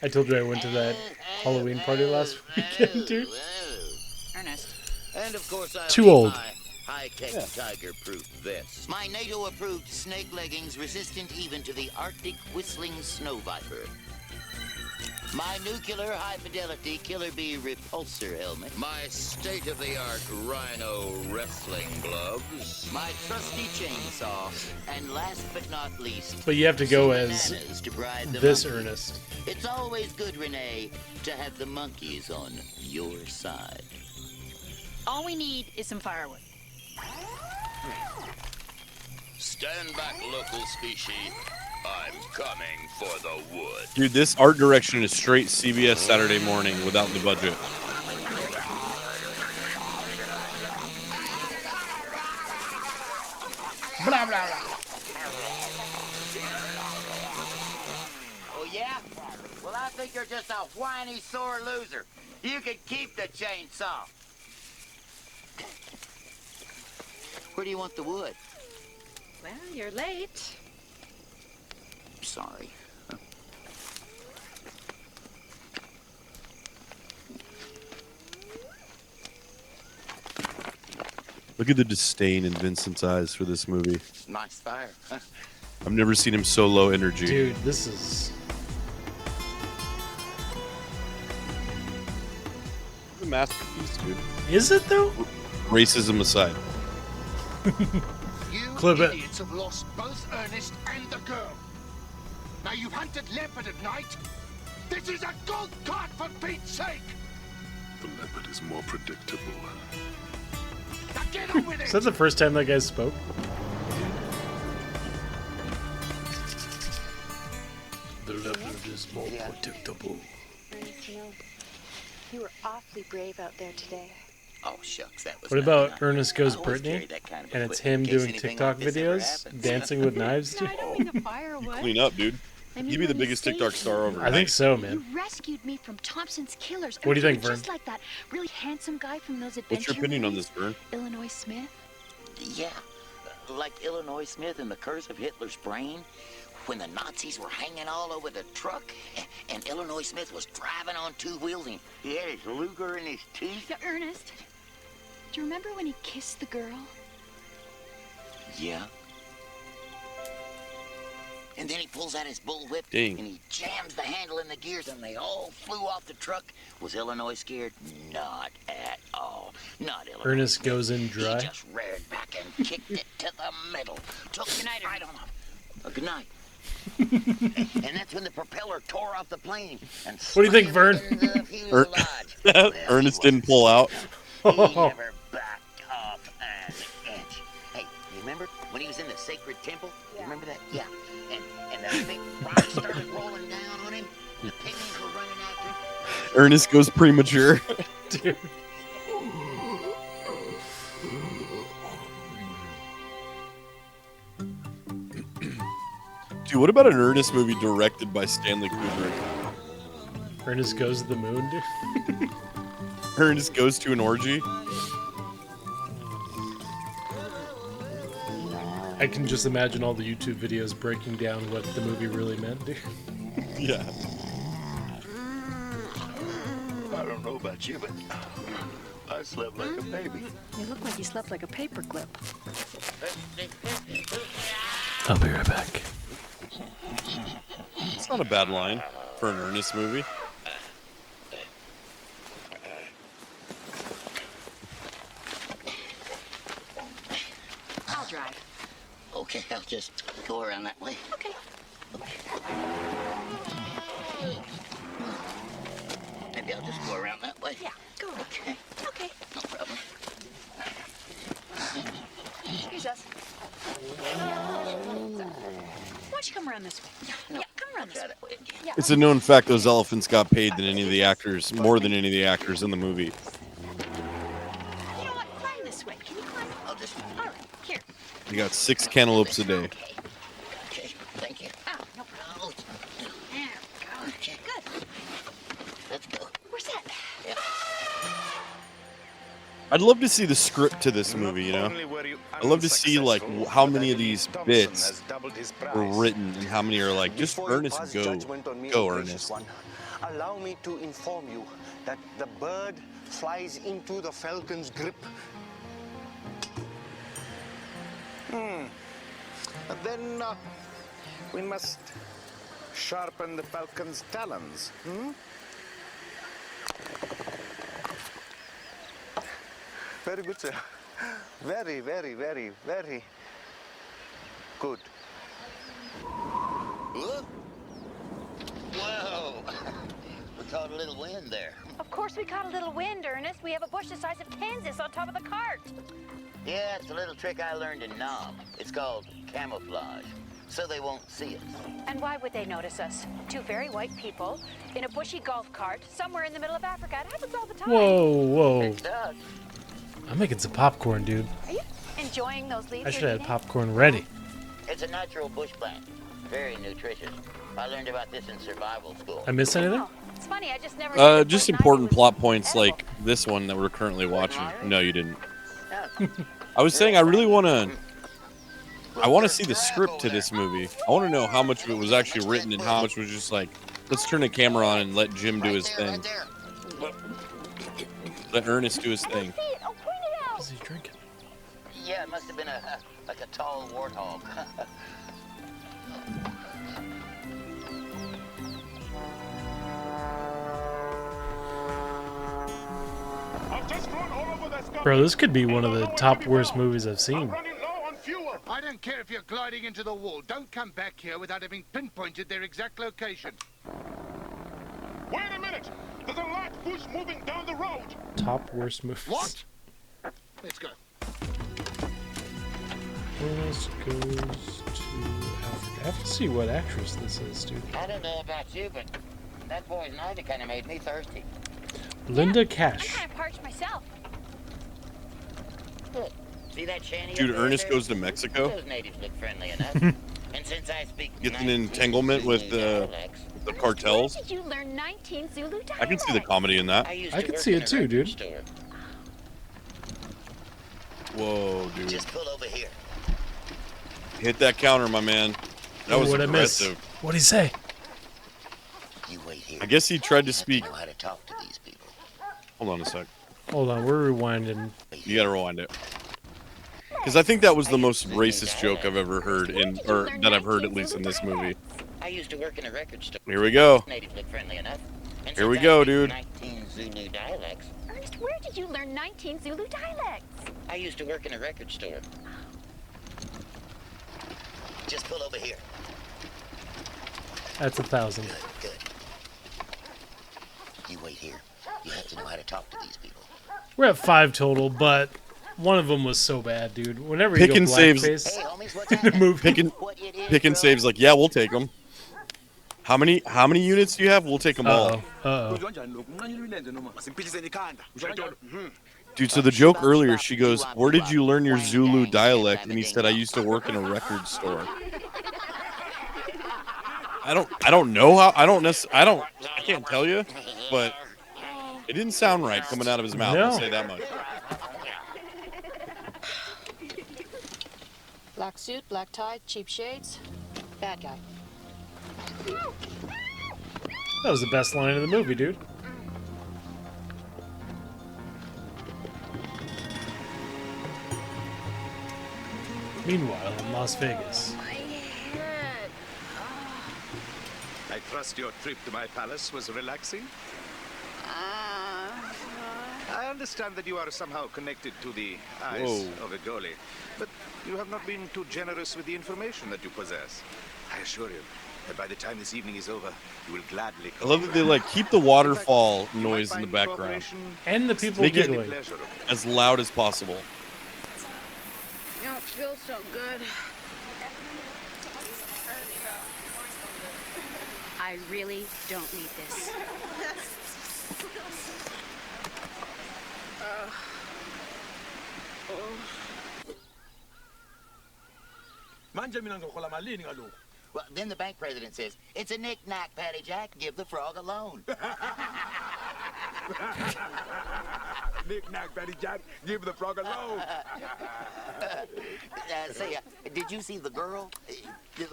Speaker 3: I told you I went to that Halloween party last weekend, dude.
Speaker 5: Ernest. And of course, I
Speaker 3: Too old.
Speaker 5: high-tech tiger-proof vest. My NATO-approved snake leggings resistant even to the Arctic whistling snow viper. My nuclear high-fidelity Killer Bee repulsor helmet. My state-of-the-art rhino wrestling gloves. My trusty chainsaw. And last but not least,
Speaker 3: But you have to go
Speaker 5: some
Speaker 3: as
Speaker 5: bananas to bribe the
Speaker 3: this
Speaker 5: monkeys.
Speaker 3: Ernest.
Speaker 5: It's always good, Renee, to have the monkeys on your side.
Speaker 7: All we need is some firewood.
Speaker 11: Stand back, local species. I'm coming for the wood.
Speaker 2: Dude, this art direction is straight CBS Saturday morning without the budget.
Speaker 5: Blah, blah, blah. Oh, yeah? Well, I think you're just a whiny, sore loser. You can keep the chainsaw. Where do you want the wood?
Speaker 7: Well, you're late.
Speaker 5: Sorry.
Speaker 2: Look at the disdain in Vincent's eyes for this movie.
Speaker 5: Nice fire, huh?
Speaker 2: I've never seen him so low energy.
Speaker 3: Dude, this is...
Speaker 2: It's a masterpiece, dude.
Speaker 3: Is it, though?
Speaker 2: Racism aside.
Speaker 10: You
Speaker 3: Clip it.
Speaker 10: idiots have lost both Ernest and the girl. Now you hunted leopard at night. This is a gold cart for Pete's sake.
Speaker 12: The leopard is more predictable.
Speaker 10: Now get on with it.
Speaker 3: Is that the first time that guy spoke?
Speaker 14: The leopard is more predictable.
Speaker 18: Ernest, you know, you were awfully brave out there today.
Speaker 5: Oh, shucks, that was
Speaker 3: What
Speaker 5: nothing.
Speaker 3: about Ernest Goes
Speaker 5: I always
Speaker 3: Brittany?
Speaker 5: carry that kind of
Speaker 3: And it's
Speaker 5: equipment
Speaker 3: him
Speaker 5: in case
Speaker 3: doing
Speaker 5: anything
Speaker 3: TikTok
Speaker 5: like this ever
Speaker 3: videos,
Speaker 5: happens.
Speaker 3: dancing with knives.
Speaker 7: No, I don't mean the firewood.
Speaker 2: Clean up, dude.
Speaker 7: I mean,
Speaker 2: You'd be the
Speaker 7: when
Speaker 2: biggest
Speaker 7: you
Speaker 2: TikTok
Speaker 7: saved
Speaker 2: star
Speaker 7: me.
Speaker 2: over.
Speaker 3: I think so, man.
Speaker 13: You rescued me from Thompson's killers.
Speaker 3: What do you think,
Speaker 13: Vern? Just
Speaker 3: Vern?
Speaker 13: like that really handsome guy from those adventure
Speaker 2: What's your opinion on
Speaker 13: movies,
Speaker 2: this, Vern?
Speaker 13: Illinois Smith.
Speaker 5: Yeah, like Illinois Smith and the Curse of Hitler's Brain, when the Nazis were hanging all over the truck, and Illinois Smith was driving on two wheels, and he had his Luger in his teeth.
Speaker 13: Now, Ernest, do you remember when he kissed the girl?
Speaker 5: Yeah. And then he pulls out his bullwhip,
Speaker 2: Dang.
Speaker 5: and he jams the handle in the gears, and they all flew off the truck. Was Illinois scared? Not at all. Not Illinois.
Speaker 3: Ernest goes in dry.
Speaker 5: He just reared back and kicked it to the middle. Took it right on up. Good night. And that's when the propeller tore off the plane. And
Speaker 3: What do you think, Vern?
Speaker 2: Ernest didn't pull out.
Speaker 5: He never backed off an inch. Hey, you remember when he was in the sacred temple? You remember that? Yeah. And the big rocks started rolling down on him. The pygmies were running after him.
Speaker 2: Ernest goes premature.
Speaker 3: Dude.
Speaker 2: Dude, what about an Ernest movie directed by Stanley Kubrick?
Speaker 3: Ernest Goes to the Moon, dude.
Speaker 2: Ernest Goes to an Orgy?
Speaker 3: I can just imagine all the YouTube videos breaking down what the movie really meant, dude.
Speaker 2: Yeah.
Speaker 11: I don't know about you, but I slept like a baby.
Speaker 7: You look like you slept like a paperclip.
Speaker 3: I'll be right back.
Speaker 2: It's not a bad line for an Ernest movie.
Speaker 7: I'll drive.
Speaker 5: Okay, I'll just go around that way.
Speaker 7: Okay.
Speaker 5: Maybe I'll just go around that way.
Speaker 7: Yeah, go around.
Speaker 5: Okay.
Speaker 7: Okay.
Speaker 5: No problem.
Speaker 7: Excuse us. Why don't you come around this way? Yeah, come around this way. Yeah.
Speaker 2: It's a known fact those elephants got paid than any of the actors, more than any of the actors in the movie.
Speaker 7: You know what? Climb this way. Can you climb?
Speaker 5: I'll just...
Speaker 7: All right, here.
Speaker 2: They got 6 cantaloupes a day.
Speaker 5: Okay, thank you.
Speaker 7: Oh, no problem. There we go.
Speaker 5: Okay.
Speaker 7: Good.
Speaker 5: Let's go.
Speaker 7: Where's that?
Speaker 5: Yeah.
Speaker 2: I'd love to see the script to this movie, you know? I'd love to see, like, how many of these bits were written and how many are, like, just Ernest go. Go, Ernest.
Speaker 15: Allow me to inform you that the bird flies into the falcon's grip.
Speaker 10: Then we must sharpen the falcon's talons.
Speaker 15: Very good, sir. Very, very, very, very good.
Speaker 5: Whoa! We caught a little wind there.
Speaker 7: Of
Speaker 13: course we caught a little wind, Ernest. We have a bush the size of Kansas on top of the cart.
Speaker 5: Yeah, it's a little trick I learned in Nam. It's called camouflage, so they won't see us.
Speaker 13: And why would they notice us? Two very white people in a bushy golf cart somewhere in the middle of Africa. It happens all the time.
Speaker 3: Whoa. I'm making some popcorn, dude.
Speaker 13: Are you enjoying those leaves?
Speaker 3: I should have had popcorn ready.
Speaker 5: It's a natural bush plant. Very nutritious. I learned about this in survival school.
Speaker 3: I miss anything?
Speaker 13: It's funny, I just never...
Speaker 2: Just important plot points like this one that we're currently watching. No, you didn't. I was saying I really want to see the script to this movie. I want to know how much of it was actually written and how much was just like, let's turn the camera on and let Jim do his thing. Let Ernest do his thing.
Speaker 3: What is he drinking?
Speaker 5: Yeah, it must have been like a tall warthog.
Speaker 3: Bro, this could be one of the top worst movies I've seen.
Speaker 10: I don't care if you're gliding into the wall. Don't come back here without having pinpointed their exact location.
Speaker 8: Wait a minute! There's a large bush moving down the road!
Speaker 3: Top worst movies.
Speaker 10: What? Let's go.
Speaker 3: Ernest Goes to Africa. I have to see what actress this is, dude.
Speaker 5: I don't know about you, but that boy's night kind of made me thirsty.
Speaker 3: Linda Cash.
Speaker 13: I'm kind of parched myself.
Speaker 5: Look, see that shanty?
Speaker 2: Dude, Ernest Goes to Mexico.
Speaker 5: Those natives look friendly enough. And since I speak
Speaker 2: Gets an entanglement with the cartels.
Speaker 13: Where did you learn 19 Zulu dialect?
Speaker 2: I can see the comedy in that.
Speaker 3: I can see it too, dude.
Speaker 2: Whoa, dude.
Speaker 5: Just pull over here.
Speaker 2: Hit that counter, my man. That was
Speaker 3: What'd I miss?
Speaker 2: aggressive.
Speaker 3: What'd he say?
Speaker 5: You wait here.
Speaker 2: I guess he tried to speak.
Speaker 5: I know how to talk to these people.
Speaker 2: Hold on a sec.
Speaker 3: Hold on, we're rewinding.
Speaker 2: You gotta rewind it. Because I think that was the most racist joke I've ever heard or that I've heard at least in this movie.
Speaker 5: I used to work in a record store.
Speaker 2: Here we go.
Speaker 5: Natives look friendly enough. And
Speaker 2: Here we
Speaker 5: since
Speaker 2: go,
Speaker 5: I speak
Speaker 2: dude.
Speaker 5: 19 Zulu dialects.
Speaker 13: Ernest, where did you learn 19 Zulu dialects?
Speaker 5: I used to work in a record store. Just pull over here.
Speaker 3: That's 1,000.
Speaker 5: Good. You wait here. You have to know how to talk to these people.
Speaker 3: We're at 5 total, but one of them was so bad, dude. Whenever you
Speaker 2: Pick
Speaker 3: go
Speaker 2: and saves.
Speaker 3: blackface in a movie.
Speaker 2: Pick and saves like, yeah, we'll take them. How many units do you have? We'll take them all. Dude, so the joke earlier, she goes, "Where did you learn your Zulu dialect?" And he said, "I used to work in a record store." I don't know how. I can't tell you, but it didn't sound right coming out of his mouth. I'll say that much.
Speaker 7: Black suit, black tie, cheap shades. Bad guy.
Speaker 3: That was the best line of the movie, dude. Meanwhile, in Las Vegas.
Speaker 20: I trust your trip to my palace was relaxing? I understand that you are somehow connected to the eyes of a goalie, but you have not been too generous with the information that you possess. I assure you that by the time this evening is over, you will gladly...
Speaker 2: I love that they like keep the waterfall noise in the background.
Speaker 3: And the people
Speaker 2: Make
Speaker 3: giggling.
Speaker 2: it as loud as possible.
Speaker 7: You don't feel so good. I really don't need this.
Speaker 5: Well, then the bank president says, "It's a knick-knack, Patty Jack. Give the frog a loan."
Speaker 20: Knick-knack, Patty Jack. Give the frog a loan.
Speaker 5: Say, did you see the girl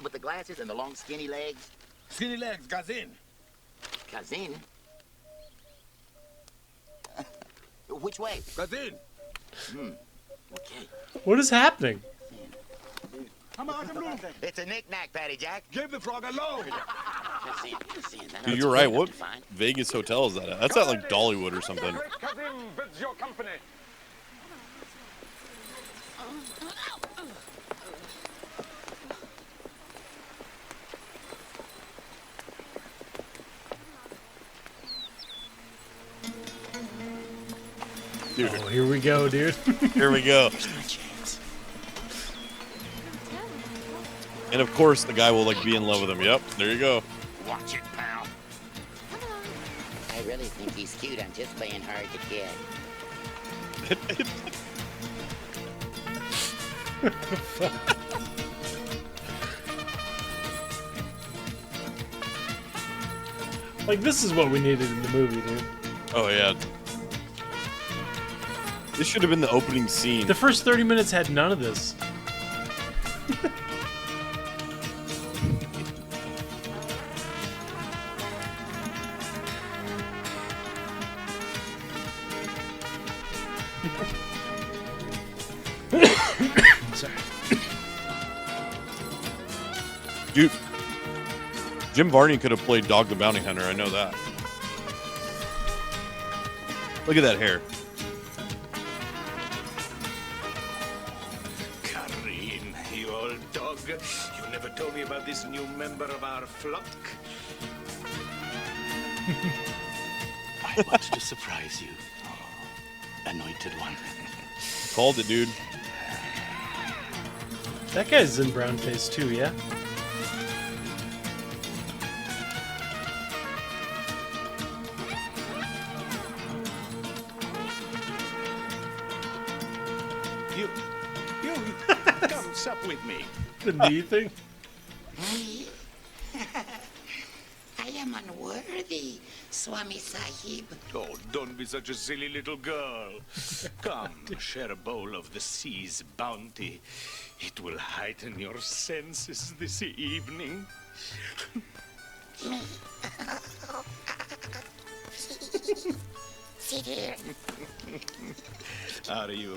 Speaker 5: with the glasses and the long skinny legs?
Speaker 20: Skinny legs, Gazin.
Speaker 5: Kazin? Which way?
Speaker 20: Gazin.
Speaker 5: Okay.
Speaker 3: What is happening?
Speaker 5: It's a knick-knack, Patty Jack.
Speaker 20: Give the frog a loan.
Speaker 2: Dude, you're right. What Vegas hotel is that at? That's at like Dollywood or something.
Speaker 20: Kazin bids your company.
Speaker 2: Dude.
Speaker 3: Oh, here we go, dude.
Speaker 2: Here we go. And of course, the guy will like be in love with him. Yep, there you go.
Speaker 19: Watch it, pal. I really think he's cute. I'm just playing hard to get.
Speaker 3: Like, this is what we needed in the movie, dude.
Speaker 2: Oh, yeah. This should have been the opening scene.
Speaker 3: The first 30 minutes had none of this. Sorry.
Speaker 2: Dude, Jim Varney could have played Dog the Bounty Hunter. I know that. Look at that hair.
Speaker 20: Karin, you old dog. You never told me about this new member of our flock.
Speaker 12: I want to surprise you, anointed one.
Speaker 2: Called it, dude.
Speaker 3: That guy's in brown face too, yeah?
Speaker 20: You come sup with me.
Speaker 3: The knee thing?
Speaker 19: Me? I am unworthy, Swami Sahib.
Speaker 20: Oh, don't be such a silly little girl. Come, share a bowl of the sea's bounty. It will heighten your senses this evening.
Speaker 19: Me? Sit here.
Speaker 20: Are you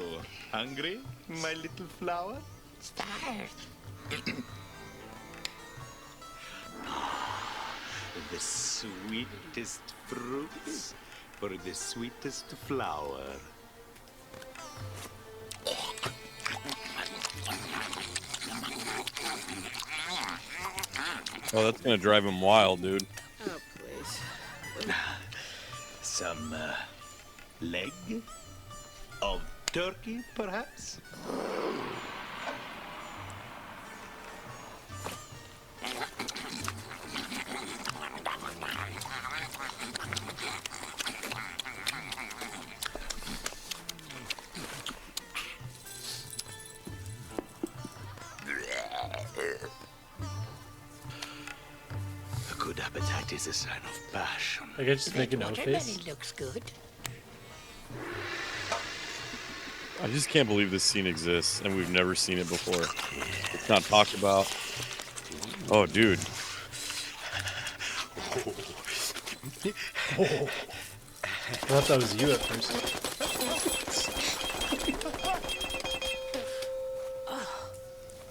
Speaker 20: hungry, my little flower?
Speaker 19: Starved.
Speaker 20: The sweetest fruits for the sweetest flower.
Speaker 2: Oh, that's gonna drive him wild, dude.
Speaker 20: Oh, please. Some leg of turkey, perhaps? A good appetite is a sign of passion.
Speaker 3: I guess just make a no face.
Speaker 19: Watermelon looks good.
Speaker 2: I just can't believe this scene exists and we've never seen it before. It's not talked about. Oh, dude.
Speaker 3: Oh. I thought that was you at first.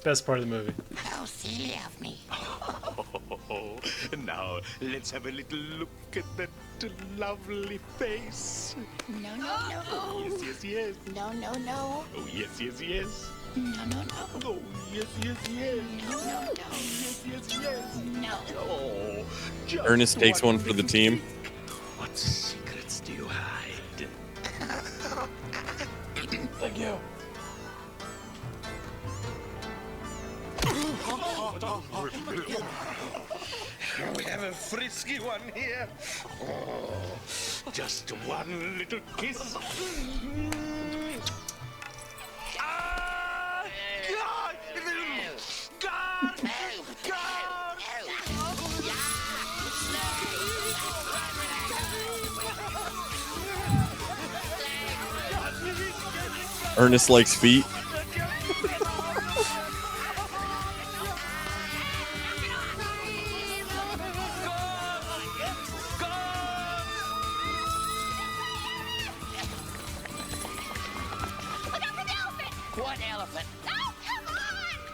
Speaker 3: Best part of the movie.
Speaker 19: How silly of me.
Speaker 20: Now, let's have a little look at that lovely face.
Speaker 19: No, no, no.
Speaker 20: Oh, yes, yes, yes.
Speaker 19: No, no, no.
Speaker 20: Oh, yes, yes, yes.
Speaker 19: No, no, no.
Speaker 20: Oh, yes, yes, yes.
Speaker 19: No, no, no.
Speaker 20: Yes, yes, yes.
Speaker 19: No.
Speaker 20: Oh, just
Speaker 2: Ernest takes one for the team.
Speaker 20: What secrets do you hide?
Speaker 3: Thank you.
Speaker 20: We have a frisky one here. Oh, just one little kiss. Ah! God! God! God!
Speaker 2: Ernest likes feet.
Speaker 19: What elephant?
Speaker 4: Oh, come on!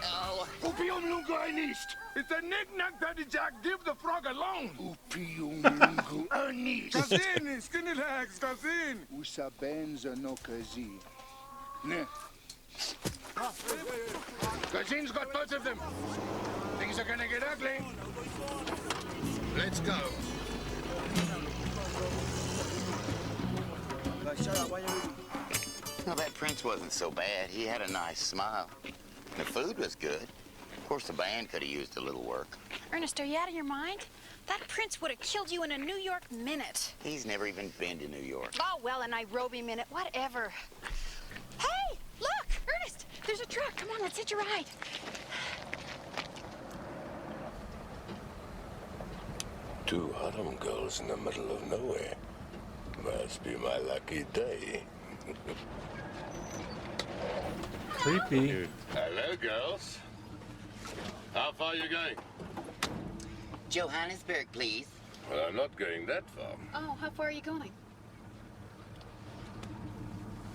Speaker 19: Oh.
Speaker 10: Upium lungo east.
Speaker 12: It's a knick-knack, Daddy Jack. Give the frog alone.
Speaker 10: Upium lungo east.
Speaker 12: Cousin, skinny legs, cousin.
Speaker 10: Usa benza no kazi. Ne. Kazin's got both of them. Things are gonna get ugly. Let's go.
Speaker 19: Well, that prince wasn't so bad. He had a nice smile. The food was good. Of course, the band could have used a little work.
Speaker 7: Ernest, are you out of your mind? That prince would have killed you in a New York minute.
Speaker 19: He's never even been to New York.
Speaker 7: Oh, well, a Nairobi minute, whatever. Hey, look, Ernest, there's a truck. Come on, let's hitch a ride.
Speaker 21: Two harem girls in the middle of nowhere. Must be my lucky day.
Speaker 3: Creepy.
Speaker 21: Hello, girls. How far are you going?
Speaker 19: Johannesburg, please.
Speaker 21: Well, I'm not going that far.
Speaker 7: Oh, how far are you going?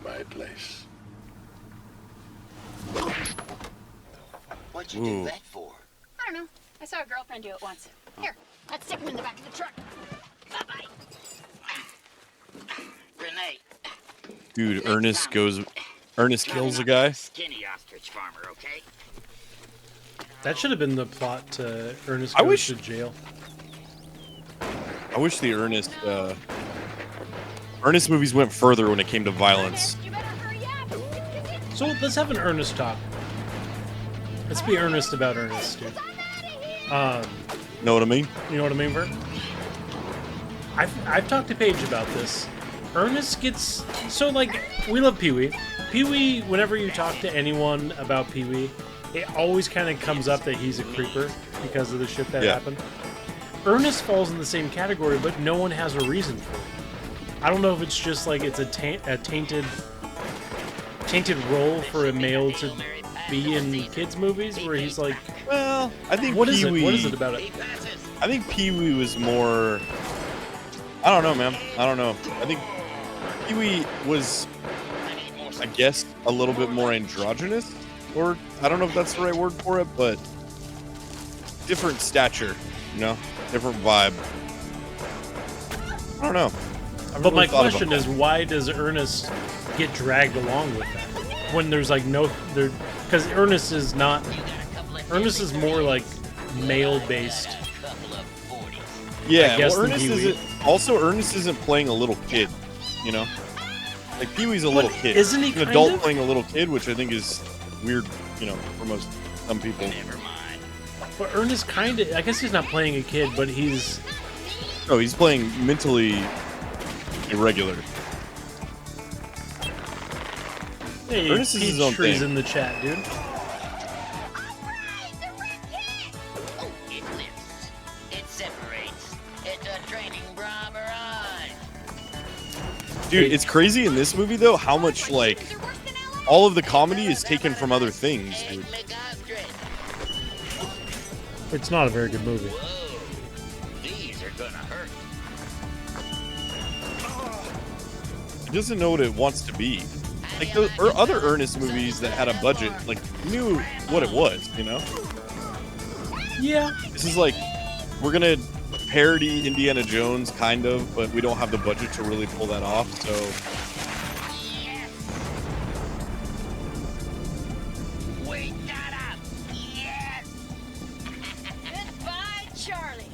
Speaker 21: My place.
Speaker 19: What'd you do that for?
Speaker 7: I don't know. I saw a girlfriend do it once. Here, let's stick him in the back of the truck. Bye-bye.
Speaker 19: Renee.
Speaker 2: Dude, Ernest kills a guy.
Speaker 19: Skinny ostrich farmer, okay?
Speaker 3: That should have been the plot to Ernest
Speaker 2: I
Speaker 3: Goes
Speaker 2: wish-
Speaker 3: to Jail.
Speaker 2: I wish the Ernest movies went further when it came to violence.
Speaker 3: So let's have an Ernest talk. Let's be earnest about Ernest, dude.
Speaker 2: Know what I mean?
Speaker 3: You know what I mean, Bert? I've talked to Paige about this. Ernest gets... So, like, we love Pee-wee. Pee-wee, whenever you talk to anyone about Pee-wee, it always kind of comes up that he's a creeper because of the shit that happened. Ernest falls in the same category, but no one has a reason for it. I don't know if it's just, like, it's a tainted role for a male to be in kids' movies where he's like...
Speaker 2: Well, I think
Speaker 3: What is it?
Speaker 2: Pee-wee,
Speaker 3: What is it about it?
Speaker 2: I think Pee-wee was more... I don't know, man. I don't know. I think Pee-wee was, I guess, a little bit more androgynous. Or, I don't know if that's the right word for it, but different stature, you know? Different vibe. I don't know.
Speaker 3: But my question is, why does Ernest get dragged along with that? When there's like no... Because Ernest is not... Ernest is more like male-based.
Speaker 2: Yeah,
Speaker 3: I guess
Speaker 2: well, Ernest
Speaker 3: Pee-wee.
Speaker 2: isn't... Also, Ernest isn't playing a little kid, you know? Like, Pee-wee's a little kid.
Speaker 3: isn't he
Speaker 2: He's an
Speaker 3: kind
Speaker 2: adult
Speaker 3: of?
Speaker 2: playing a little kid, which I think is weird, you know, for some people.
Speaker 3: But Ernest kind of... I guess he's not playing a kid, but he's...
Speaker 2: No, he's playing mentally irregular.
Speaker 3: Hey,
Speaker 2: Ernest is his own
Speaker 3: Peachtree's
Speaker 2: thing.
Speaker 3: in the chat, dude.
Speaker 5: It lifts. It separates. It's a training bra barrage.
Speaker 2: Dude, it's crazy in this movie, though, how much, like, all of the comedy is taken from other things, dude.
Speaker 3: It's not a very good movie.
Speaker 5: These are gonna hurt.
Speaker 2: It doesn't know what it wants to be. Like, those other Ernest movies that had a budget, like, knew what it was, you know?
Speaker 3: Yeah.
Speaker 2: This is like, we're gonna parody Indiana Jones, kind of, but we don't have the budget to really pull that off, so...
Speaker 5: Wake that up. Yes.
Speaker 7: Goodbye, Charlie.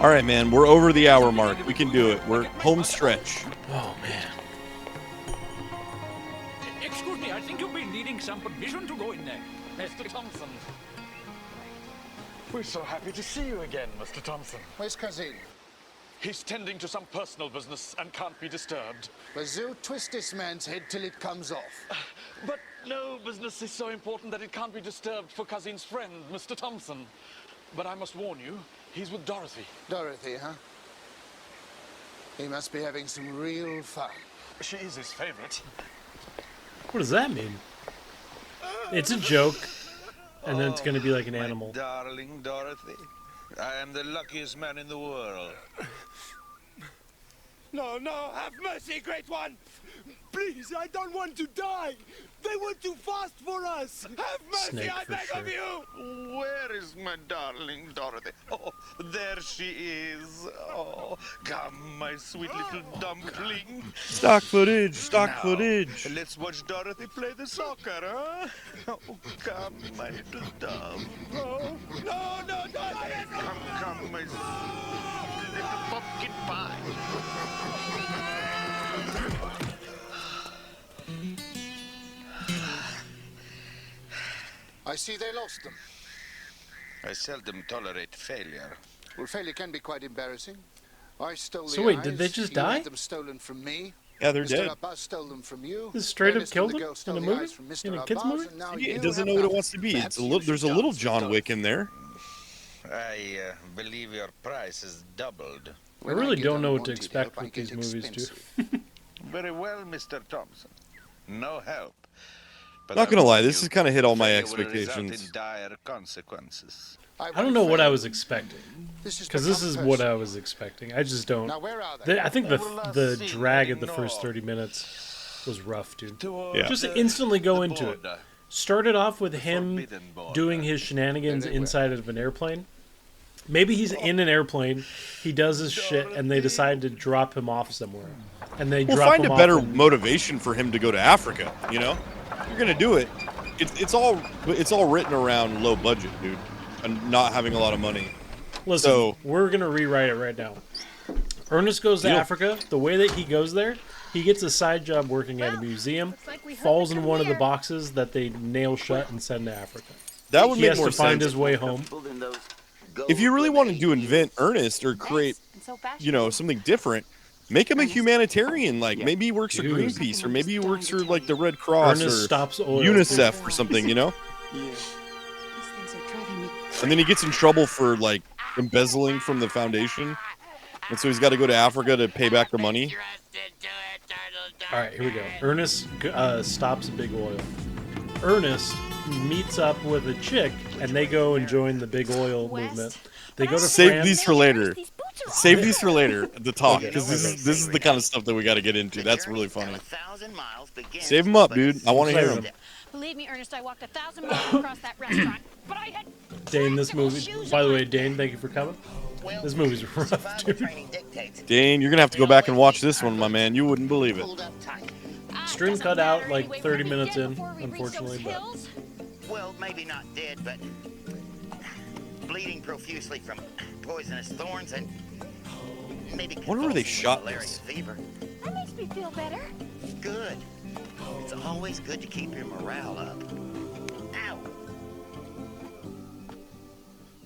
Speaker 2: All right, man, we're over the hour mark. We can do it. We're home stretch.
Speaker 3: Oh, man.
Speaker 14: Excuse me, I think you'll be needing some permission to go in there.
Speaker 12: Mr. Thompson. We're so happy to see you again, Mr. Thompson.
Speaker 16: Where's Cousin?
Speaker 12: He's tending to some personal business and can't be disturbed.
Speaker 16: Bazoo, twist this man's head till it comes off.
Speaker 12: But no business is so important that it can't be disturbed for Cousin's friend, Mr. Thompson. But I must warn you, he's with Dorothy.
Speaker 16: Dorothy, huh? He must be having some real fun.
Speaker 12: She is his favorite.
Speaker 3: What does that mean? It's a joke, and then it's going to be like an animal.
Speaker 22: Darling Dorothy, I am the luckiest man in the world.
Speaker 4: No, no, have mercy, Great One! Please, I don't want to die! They were too fast for us! Have mercy,
Speaker 22: Snake
Speaker 4: I
Speaker 22: for
Speaker 4: beg of
Speaker 22: sure.
Speaker 4: you!
Speaker 22: Where is my darling Dorothy? Oh, there she is. Oh, come, my sweet little dumpling.
Speaker 2: Stock footage, stock
Speaker 22: Now,
Speaker 2: footage.
Speaker 22: Let's watch Dorothy play the soccer, huh? Oh, come, my little dove.
Speaker 4: No, no, no, no!
Speaker 22: Come, my
Speaker 20: pumpkin pie.
Speaker 10: I see they lost them.
Speaker 20: I seldom tolerate failure.
Speaker 10: Well, failure can be quite embarrassing. I stole
Speaker 3: So
Speaker 10: the
Speaker 3: wait,
Speaker 10: eyes.
Speaker 3: did they just
Speaker 10: You
Speaker 3: die?
Speaker 10: had them stolen from me.
Speaker 2: Yeah, they're
Speaker 10: Mr.
Speaker 2: dead.
Speaker 10: Abbas stole them from you.
Speaker 3: This straight up
Speaker 10: Ernest and
Speaker 3: killed
Speaker 10: the
Speaker 3: him
Speaker 10: girl stole
Speaker 3: in a
Speaker 10: the
Speaker 3: movie?
Speaker 10: eyes from Mr.
Speaker 3: In a kids'
Speaker 10: Abbas,
Speaker 3: movie?
Speaker 10: and now
Speaker 2: Yeah,
Speaker 10: you
Speaker 2: it doesn't
Speaker 10: have
Speaker 2: know what it
Speaker 10: nothing.
Speaker 2: wants to be.
Speaker 10: Perhaps
Speaker 2: It's a
Speaker 10: you
Speaker 2: little.
Speaker 10: should
Speaker 2: There's a little
Speaker 10: dance with
Speaker 2: John
Speaker 10: Dorothy.
Speaker 2: Wick in there.
Speaker 20: I believe your price is doubled.
Speaker 3: I really don't know what to expect with these movies, too.
Speaker 20: Very well, Mr. Thompson. No help. But
Speaker 2: Not
Speaker 20: I
Speaker 2: gonna lie,
Speaker 20: warn
Speaker 2: this
Speaker 20: you,
Speaker 2: has kind of hit all my
Speaker 20: failure will result
Speaker 2: expectations.
Speaker 20: in dire consequences.
Speaker 3: I don't know what I was expecting. Because this is what
Speaker 10: person.
Speaker 3: I was expecting. I just don't.
Speaker 10: Now, where are they?
Speaker 3: I think
Speaker 20: They were last
Speaker 3: the
Speaker 20: seen
Speaker 3: drag
Speaker 20: heading
Speaker 3: at the first
Speaker 20: north.
Speaker 3: 30 minutes was rough, dude.
Speaker 20: Towards
Speaker 3: Just
Speaker 20: the-
Speaker 3: instantly go
Speaker 20: the
Speaker 3: into it.
Speaker 20: border.
Speaker 3: Started off with him
Speaker 20: forbidden border.
Speaker 3: doing his shenanigans
Speaker 10: Very well.
Speaker 3: inside of an airplane. Maybe he's in an airplane, he does his shit, and they decide to drop him off somewhere. And they
Speaker 2: We'll
Speaker 3: drop
Speaker 2: find
Speaker 3: him
Speaker 2: a
Speaker 3: off
Speaker 2: better
Speaker 3: in-
Speaker 2: motivation for him to go to Africa. You know, if you're gonna do it. It's all written around low budget, dude, and not having a lot of money.
Speaker 3: Listen,
Speaker 2: So-
Speaker 3: we're gonna rewrite it right now. Ernest Goes to
Speaker 2: Deal.
Speaker 3: Africa. The way that he goes there, he gets a side job working at a museum, falls in one of the boxes that they nail shut and send to Africa.
Speaker 2: That would
Speaker 3: He
Speaker 2: make
Speaker 3: has
Speaker 2: more
Speaker 3: to find
Speaker 2: sense.
Speaker 3: his way home.
Speaker 2: If you really wanted to invent Ernest or create, you know, something different, make him a humanitarian. Like maybe he works for
Speaker 3: Dude.
Speaker 2: Greenpeace, or maybe he works for like the Red Cross
Speaker 3: Ernest
Speaker 2: or
Speaker 3: stops oil.
Speaker 2: UNICEF or something. You know. And then he gets in trouble for like embezzling from the foundation, and so he's got to go to Africa to pay back the money.
Speaker 3: All right, here we go. Ernest stops Big Oil. Ernest meets up with a chick, and they go and join the Big Oil movement. They go to
Speaker 2: Save
Speaker 3: France.
Speaker 2: these for later. Save these for later. The talk,
Speaker 3: Okay,
Speaker 2: because
Speaker 3: okay.
Speaker 2: this is the kind of stuff that we got to get into. That's really funny. Save them up, dude. I want to hear them.
Speaker 13: Believe me, Ernest, I walked 1,000 miles across that restaurant, but I had
Speaker 3: Dane, this movie. By the way, Dane, thank you for coming. This movie's rough, dude.
Speaker 2: Dane, you're gonna have to go back and watch this one, my man. You wouldn't believe it.
Speaker 3: Stream cut out like 30 minutes in, unfortunately, but
Speaker 5: Well, maybe not dead, but bleeding profusely from poisonous thorns and maybe
Speaker 2: Wonder where they
Speaker 5: convulsing
Speaker 2: shot
Speaker 5: with malarial
Speaker 2: this.
Speaker 5: fever.
Speaker 13: That makes me feel better.
Speaker 5: Good. It's always good to keep your morale up. Ow!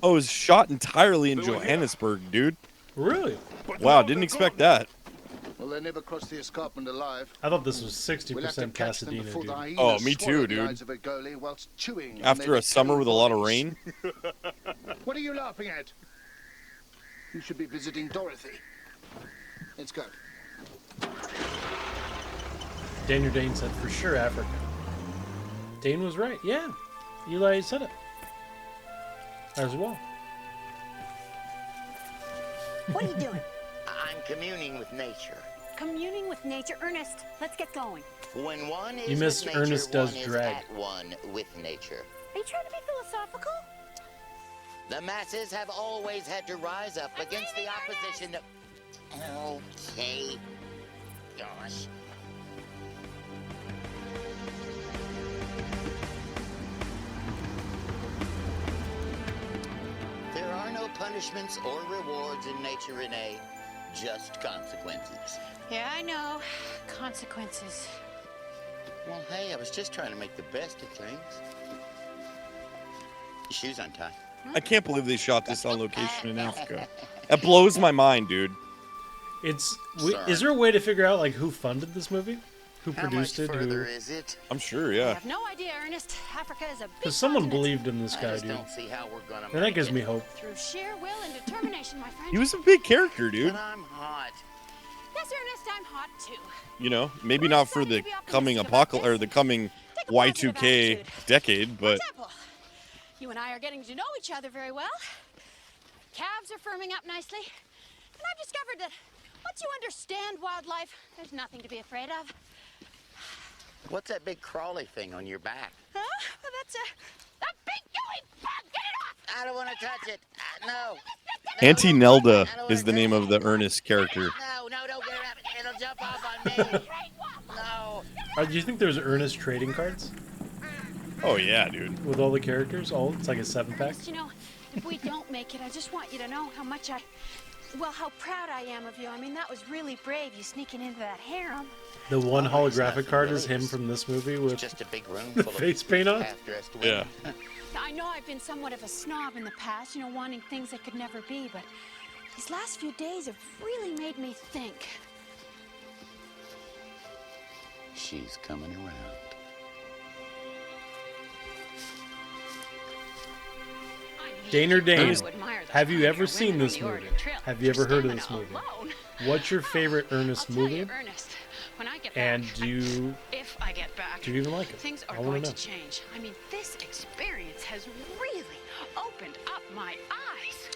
Speaker 2: Oh, it was shot entirely in Johannesburg, dude.
Speaker 3: Really?
Speaker 2: Wow, didn't expect that.
Speaker 10: Well, they never crossed the escarpment alive.
Speaker 3: I thought this was
Speaker 10: We'll have to
Speaker 3: 60%
Speaker 10: catch them
Speaker 3: Pasadena,
Speaker 10: before
Speaker 3: dude.
Speaker 10: the hyenas
Speaker 2: Oh, me
Speaker 10: swallow
Speaker 2: too,
Speaker 10: the
Speaker 2: dude.
Speaker 10: eyes of a goalie whilst chewing on
Speaker 2: After
Speaker 10: their
Speaker 2: a summer with a lot of
Speaker 10: bodies.
Speaker 2: rain.
Speaker 10: What are you laughing at? You should be visiting Dorothy. Let's go.
Speaker 3: Daniel Dane said for sure Africa. Dane was right. Yeah, Eli said it as well.
Speaker 13: What are you doing?
Speaker 5: I'm communing with nature.
Speaker 13: Communing with nature. Ernest, let's get going.
Speaker 5: When one is
Speaker 3: You missed
Speaker 5: with nature,
Speaker 3: Ernest Does
Speaker 5: one
Speaker 3: Drag.
Speaker 5: is at one with nature.
Speaker 13: Are you trying to be philosophical?
Speaker 5: The masses have always had to rise up against the opposition of... Okay. Gosh. There are no punishments or rewards in nature, Renee. Just consequences.
Speaker 13: Yeah, I know. Consequences.
Speaker 5: Well, hey, I was just trying to make the best of things. Your shoes untied.
Speaker 2: I can't believe they shot this on location in Africa. That blows my mind, dude.
Speaker 3: Is there a way to figure out like who funded this movie? Who
Speaker 5: How
Speaker 3: produced
Speaker 5: much
Speaker 3: it?
Speaker 5: further
Speaker 3: Who?
Speaker 5: is it?
Speaker 2: I'm sure,
Speaker 13: I
Speaker 2: yeah.
Speaker 13: have no idea, Ernest. Africa is a big
Speaker 3: Because someone
Speaker 13: continent.
Speaker 3: believed in this
Speaker 5: I
Speaker 3: guy,
Speaker 5: just
Speaker 3: dude.
Speaker 5: don't see how we're gonna
Speaker 3: And that
Speaker 5: make
Speaker 3: gives
Speaker 5: it.
Speaker 3: me hope.
Speaker 13: Through sheer will and determination, my friend.
Speaker 2: He was a big character, dude.
Speaker 5: But I'm hot.
Speaker 13: Yes, Ernest, I'm hot too.
Speaker 2: You know, maybe not for the coming apocalypse or the coming Y2K decade, but
Speaker 13: Example, you and I are getting to know each other very well. Calves are firming up nicely. And I've discovered that once you understand wildlife, there's nothing to be afraid of.
Speaker 5: What's that big crawly thing on your back?
Speaker 13: Huh? Well, that's a big gooey bug. Get it off!
Speaker 5: I don't want to touch it. No.
Speaker 2: Auntie Nelda is the name of the Ernest character.
Speaker 5: No, don't get it up. It'll jump off on me. No.
Speaker 3: Do you think there's Ernest trading cards
Speaker 2: Oh yeah, dude.
Speaker 3: with all the characters? It's like a 7-pack.
Speaker 13: You know, if we don't make it, I just want you to know how much I Well, how proud I am of you. I mean, that was really brave, you sneaking into that harem.
Speaker 3: The one holographic card is him from this movie with
Speaker 5: Just a big room
Speaker 3: the
Speaker 5: full
Speaker 3: face
Speaker 5: of
Speaker 3: paint on.
Speaker 5: half-dressed
Speaker 2: Yeah.
Speaker 5: women.
Speaker 13: I know I've been somewhat of a snob in the past, you know, wanting things that could never be, but these last few days have really made me think.
Speaker 5: She's coming around.
Speaker 3: Dane or Dane,
Speaker 13: I admire the
Speaker 3: have you ever
Speaker 13: women
Speaker 3: seen
Speaker 13: on
Speaker 3: this
Speaker 13: the
Speaker 3: movie?
Speaker 13: Oregon Trail.
Speaker 3: Have you ever heard of this
Speaker 13: Stamina
Speaker 3: movie?
Speaker 13: alone.
Speaker 3: What's your favorite Ernest
Speaker 13: I'll tell
Speaker 3: movie?
Speaker 13: you, Ernest, when I get
Speaker 3: And
Speaker 13: back,
Speaker 3: do you
Speaker 13: if I get back,
Speaker 3: do you even like it?
Speaker 13: things are
Speaker 3: I wanna
Speaker 13: going
Speaker 3: know.
Speaker 13: to change. I mean, this experience has really opened up my eyes.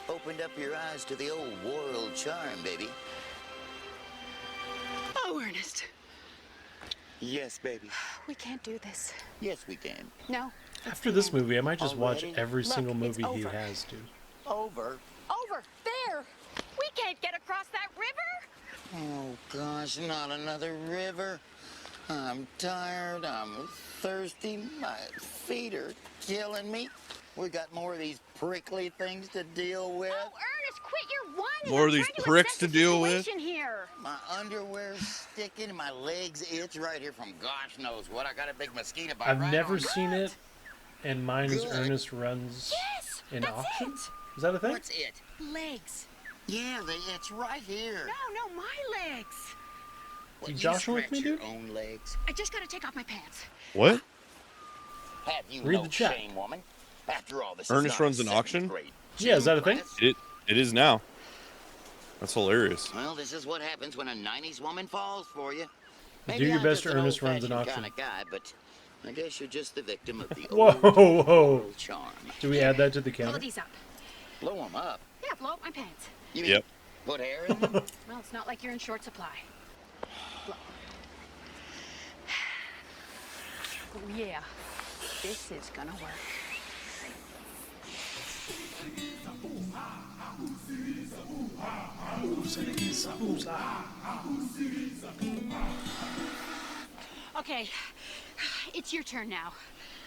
Speaker 5: Opened up your eyes to the old world charm, baby.
Speaker 13: Oh, Ernest,
Speaker 5: Yes, baby.
Speaker 13: we can't do this.
Speaker 5: Yes, we can.
Speaker 13: No.
Speaker 3: After this movie, I might just watch
Speaker 5: Already?
Speaker 3: every
Speaker 13: Look,
Speaker 3: single
Speaker 13: it's
Speaker 3: movie he
Speaker 13: over.
Speaker 3: has, dude.
Speaker 5: Over.
Speaker 13: Over there. We can't get across that river.
Speaker 5: Oh, gosh, not another river. I'm tired. I'm thirsty. My feet are killing me. We got more of these prickly things to deal with.
Speaker 13: Oh, Ernest, quit your whining.
Speaker 2: More
Speaker 13: I'm
Speaker 2: of these
Speaker 13: trying to
Speaker 2: pricks
Speaker 13: assess
Speaker 2: to
Speaker 13: the
Speaker 2: deal with?
Speaker 13: situation Here.
Speaker 5: My underwear's sticking and my legs itch right here from gosh knows what. I got a big mosquito bite.
Speaker 3: I've
Speaker 5: right
Speaker 3: never
Speaker 5: on.
Speaker 3: seen it, and mine is
Speaker 5: Good.
Speaker 3: Ernest Runs
Speaker 13: Yes,
Speaker 3: in
Speaker 13: that's
Speaker 3: auction.
Speaker 13: it.
Speaker 3: Is that a thing?
Speaker 5: What's it?
Speaker 13: Legs.
Speaker 5: Yeah, it's right here.
Speaker 13: No, my legs.
Speaker 5: What,
Speaker 3: You
Speaker 5: you
Speaker 3: joshing with
Speaker 5: scratch
Speaker 3: me,
Speaker 5: your
Speaker 3: dude?
Speaker 5: own legs?
Speaker 13: I just gotta take off my pants.
Speaker 2: What?
Speaker 5: Have you
Speaker 3: Read
Speaker 5: no
Speaker 3: the chat.
Speaker 5: shame, woman? After all, this
Speaker 2: Ernest
Speaker 5: is not
Speaker 2: runs
Speaker 5: a
Speaker 2: an
Speaker 5: second
Speaker 2: auction?
Speaker 5: grade
Speaker 3: Yeah, is that a
Speaker 5: gym
Speaker 3: thing?
Speaker 5: class.
Speaker 2: It is now. That's hilarious.
Speaker 5: Well, this is what happens when a 90s woman falls for you.
Speaker 3: Do your
Speaker 5: I'm
Speaker 3: best,
Speaker 5: just an
Speaker 3: Ernest runs an
Speaker 5: old-fashioned
Speaker 3: auction.
Speaker 5: Kind of guy, but I guess you're just the victim of the
Speaker 3: Whoa,
Speaker 5: old
Speaker 3: whoa.
Speaker 5: charm.
Speaker 3: Do we add that to the
Speaker 13: Blow
Speaker 3: counter?
Speaker 13: these up.
Speaker 5: Blow them up.
Speaker 13: Yeah, blow up my pants.
Speaker 5: You mean
Speaker 2: Yep.
Speaker 5: put hair in them?
Speaker 13: Well, it's not like you're in short supply. Blow. Oh, yeah. This is gonna work. Okay, it's your turn now.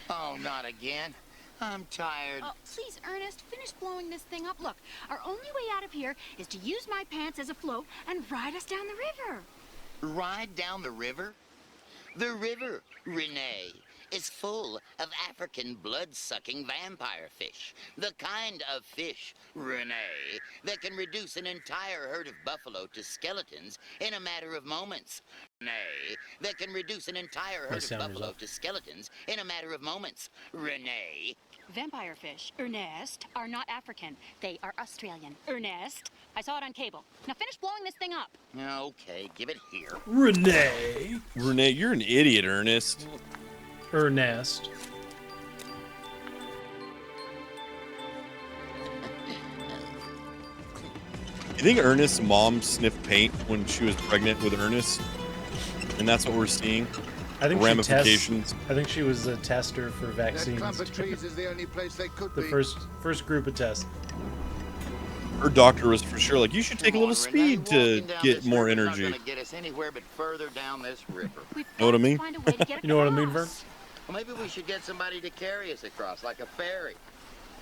Speaker 5: Oh, not again. I'm tired.
Speaker 13: Oh, please, Ernest, finish blowing this thing up. Look, our only way out of here is to use my pants as a float and ride us down the river.
Speaker 5: Ride down the river? The river, Renee, is full of African blood-sucking vampire fish. The kind of fish, Renee, that can reduce an entire herd of buffalo to skeletons in a matter of moments. Renee, that can reduce an entire herd of
Speaker 3: sound is
Speaker 5: buffalo
Speaker 3: off.
Speaker 5: to skeletons in a matter of moments. Renee.
Speaker 13: Vampire fish, Ernest, are not African. They are Australian. Ernest, I saw it on cable. Now finish blowing this thing up.
Speaker 5: Okay, give it here.
Speaker 3: Renee.
Speaker 2: Renee, you're an idiot, Ernest.
Speaker 3: Ernest.
Speaker 2: You think Ernest's mom sniffed paint when she was pregnant with Ernest? And that's what we're seeing?
Speaker 3: I think
Speaker 2: Ramifications.
Speaker 3: I think she was a tester for
Speaker 16: That
Speaker 3: vaccines.
Speaker 16: clump of trees is the only place they could
Speaker 3: The
Speaker 16: be.
Speaker 3: first group of tests.
Speaker 2: Her doctor was for sure like, you should take a little speed to get more
Speaker 5: Not
Speaker 2: energy.
Speaker 5: gonna get us anywhere but further down this river.
Speaker 2: Know what I mean?
Speaker 13: Find a way to get
Speaker 3: You know what I mean, Vern?
Speaker 5: Well, maybe we should get somebody to carry us across, like a ferry.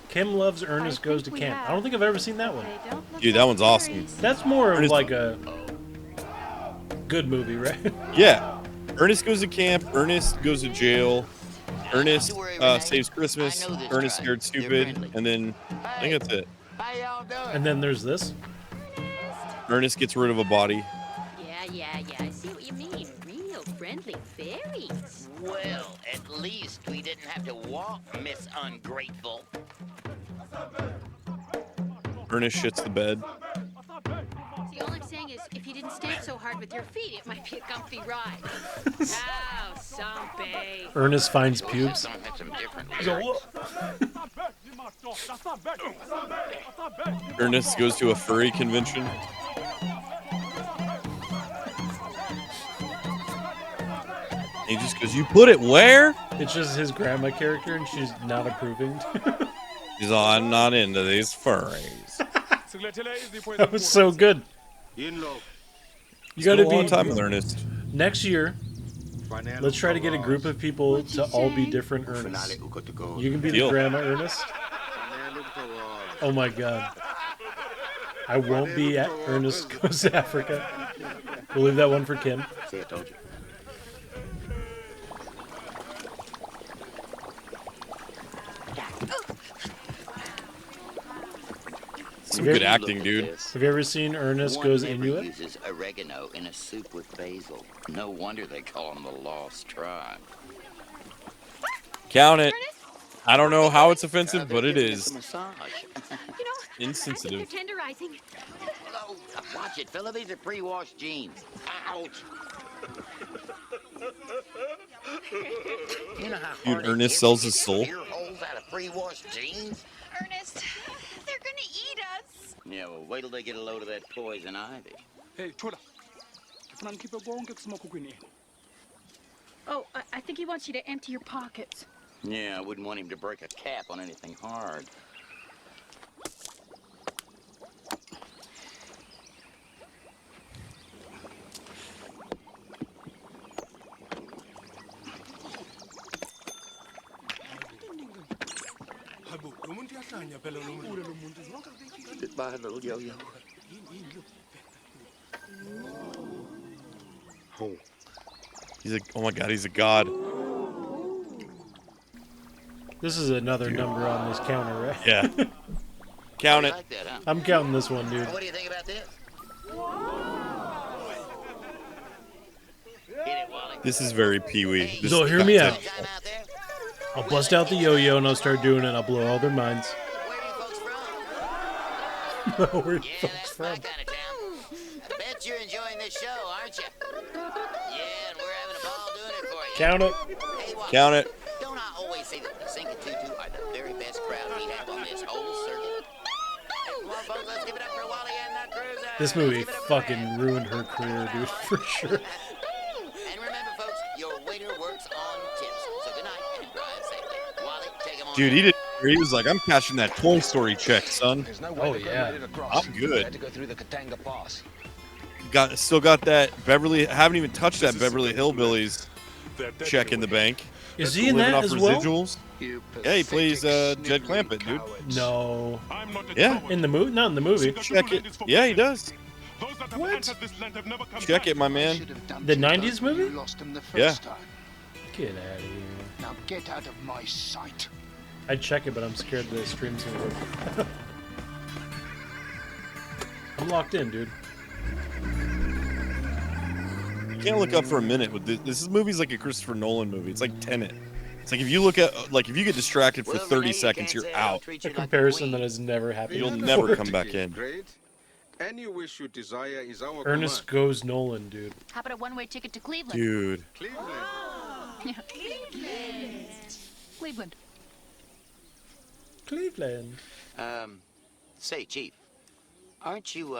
Speaker 3: Kim Loves Ernest Goes to
Speaker 13: we
Speaker 3: Camp.
Speaker 13: have.
Speaker 3: I don't think I've ever seen that one.
Speaker 13: They don't look
Speaker 2: Dude, that
Speaker 13: like
Speaker 2: one's awesome.
Speaker 13: berries.
Speaker 3: That's more of
Speaker 2: Ernest-
Speaker 3: like a good movie, right?
Speaker 2: Yeah. Ernest goes to camp. Ernest goes to jail. Ernest saves Christmas.
Speaker 5: I know this
Speaker 2: Ernest
Speaker 5: tribe.
Speaker 2: scared
Speaker 5: They're
Speaker 2: stupid.
Speaker 5: friendly.
Speaker 2: And then I think that's it.
Speaker 5: How y'all doing?
Speaker 3: And then there's this.
Speaker 2: Ernest gets rid of a body.
Speaker 1: Yeah, I see what you mean. Real friendly fairies.
Speaker 5: Well, at least we didn't have to walk, Miss Ungrateful.
Speaker 2: Ernest shits the bed.
Speaker 7: See, all I'm saying is, if you didn't stamp so hard with your feet, it might be a comfy ride. Oh, zombie.
Speaker 3: Ernest finds pubes.
Speaker 5: Some had some different
Speaker 3: He's all,
Speaker 5: lyrics.
Speaker 2: Ernest goes to a furry convention. He just goes, you put it where?
Speaker 3: It's just his grandma character, and she's not approving.
Speaker 2: He's all, I'm not into these furries.
Speaker 3: That was so good. You got to
Speaker 2: Spent a long
Speaker 3: be
Speaker 2: time with Ernest.
Speaker 3: next year. Let's try to get a group of people to all be different Ernests. You can be the
Speaker 2: Deal.
Speaker 3: grandma Ernest. Oh my god. I won't be at Ernest Goes to Africa. We'll leave that one for Kim.
Speaker 5: See, I told you.
Speaker 2: Some good acting, dude.
Speaker 3: Have you ever seen Ernest
Speaker 5: One
Speaker 3: Goes
Speaker 5: never
Speaker 3: Inuit?
Speaker 5: uses oregano in a soup with basil. No wonder they call him the Lost Tribe.
Speaker 2: Count it. I don't know how it's offensive, but it
Speaker 5: Giving us
Speaker 2: is.
Speaker 5: a massage.
Speaker 2: Insensitive.
Speaker 1: Tenderizing.
Speaker 5: Oh, watch it, fella. These are pre-washed jeans. Ouch. You know how
Speaker 2: Dude,
Speaker 5: hard
Speaker 2: Ernest sells his soul.
Speaker 5: ear holes out of pre-washed jeans?
Speaker 6: Ernest, they're gonna eat us.
Speaker 5: Yeah, well, wait till they get a load of that poison ivy.
Speaker 12: Hey, Chola. Ngifuna nikhiphe konke kusemakhukhwini enu.
Speaker 7: Oh, I think he wants you to empty your pockets.
Speaker 5: Yeah, I wouldn't want him to break a cap on anything hard. Goodbye, little yo-yo.
Speaker 2: He's a, oh my god, he's a god.
Speaker 3: This is another number on this counter, right?
Speaker 2: Yeah. Count it.
Speaker 5: Like that, huh?
Speaker 3: I'm counting this one, dude.
Speaker 5: What do you think about this? Hit it, Wally.
Speaker 2: This is very Pee-wee. This
Speaker 3: So
Speaker 2: is
Speaker 3: hear me
Speaker 2: content.
Speaker 3: out. I'll bust out the yo-yo and I'll start doing it. I'll blow all their minds. Where are you folks from?
Speaker 5: I bet you're enjoying this show, aren't you? Yeah, and we're having a ball doing it for you.
Speaker 3: Count it.
Speaker 5: Hey, Wally,
Speaker 2: Count it.
Speaker 5: Don't I always say that the Cinque Tutu are the very best crowd we have on this whole circuit? Hey, come on, folks, let's give it up for Wally and the cruiser.
Speaker 3: This movie fucking ruined her career, dude, for sure.
Speaker 5: And remember, folks, your waiter works on tips. So good night and drive safely. Wally, take him on.
Speaker 2: Dude, he was like, I'm cashing that Toy Story check, son.
Speaker 3: Oh, yeah.
Speaker 2: I'm good.
Speaker 10: To go through the Katanga Pass.
Speaker 2: Still got that Beverly. Haven't even touched that Beverly Hillbillies check in the bank.
Speaker 3: Is he in
Speaker 2: Living
Speaker 3: that
Speaker 2: off
Speaker 3: as well?
Speaker 2: residuals. Yeah, he plays Jed Clampett, dude.
Speaker 3: No.
Speaker 2: Yeah.
Speaker 3: In the movie? Not in the movie.
Speaker 2: Check it. Yeah, he does.
Speaker 3: What?
Speaker 2: Check it, my man.
Speaker 3: The 90s movie?
Speaker 10: Lost him the
Speaker 2: Yeah.
Speaker 10: first time.
Speaker 3: Get out of here.
Speaker 10: Now get out of my sight.
Speaker 3: I'd check it, but I'm scared the stream's gonna work. I'm locked in, dude.
Speaker 2: You can't look up for a minute with this. This movie's like a Christopher Nolan movie. It's like Tenet. It's like if you look at, like if you get distracted for 30 seconds, you're out.
Speaker 3: A comparison that has never happened.
Speaker 2: You'll
Speaker 3: before.
Speaker 2: never come back in.
Speaker 9: Great. Any wish you desire is our
Speaker 3: Ernest Goes Nolan, dude.
Speaker 1: How about a one-way ticket to Cleveland?
Speaker 2: Dude.
Speaker 9: Cleveland.
Speaker 1: Cleveland.
Speaker 3: Cleveland.
Speaker 5: Say, Chief, aren't you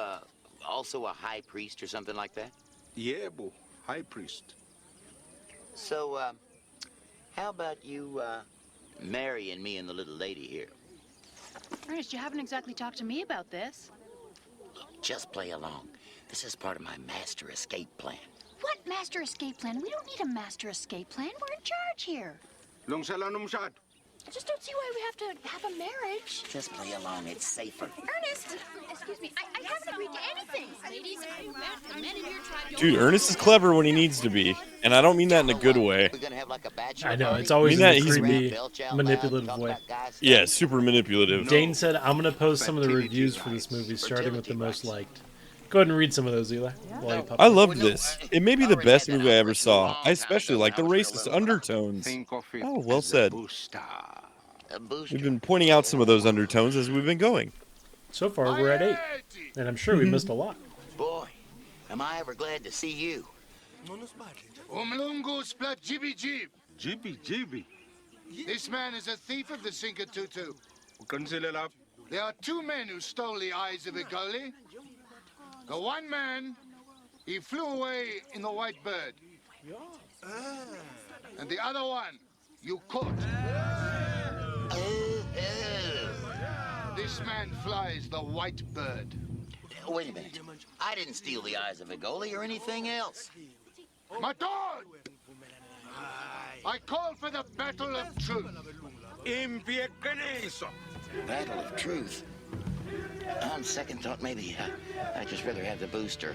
Speaker 5: also a high priest or something like that?
Speaker 9: Yeah, boo. High priest.
Speaker 5: So, how about you marrying me and the little lady here?
Speaker 7: Ernest, you haven't exactly talked to me about this.
Speaker 5: Just play along. This is part of my master escape plan.
Speaker 7: What master escape plan? We don't need a master escape plan. We're in charge here. I just don't see why we have to have a marriage.
Speaker 5: Just play along. It's safer.
Speaker 6: Ernest! Excuse me, I haven't agreed to anything.
Speaker 1: Ladies, have you met the men in your tribe?
Speaker 2: Dude, Ernest is clever when he needs to be, and I don't mean that in a good way.
Speaker 5: We're gonna have like a bachelor
Speaker 3: I know,
Speaker 5: party?
Speaker 3: it's always
Speaker 2: I
Speaker 3: in
Speaker 2: mean
Speaker 3: a
Speaker 2: that
Speaker 3: creepy, manipulative way.
Speaker 2: Yeah, super manipulative.
Speaker 3: Dane said, I'm going to post some of the reviews for this movie, starting with the most liked. Go ahead and read some of those, Eli. While you pop
Speaker 2: I
Speaker 3: them.
Speaker 2: loved this. It may be the best movie I ever saw. I especially like the racist undertones. Oh, well said. We've been pointing out some of those undertones as we've been going.
Speaker 3: So far, we're at 8. And I'm sure we missed a lot.
Speaker 5: Boy, am I ever glad to see you.
Speaker 10: Umlungu splat jibby jib.
Speaker 9: Jibby, jibby.
Speaker 10: This man is a thief of the Cinque Tutu. There are two men who stole the eyes of Igoli. The one man, he flew away in the white bird. And the other one, you caught. This man flies the white bird.
Speaker 5: Wait a minute. I didn't steal the eyes of Igoli or anything else.
Speaker 10: My dog! I call for the battle of truth.
Speaker 5: Battle of truth. On second thought, maybe I'd just rather have the booster.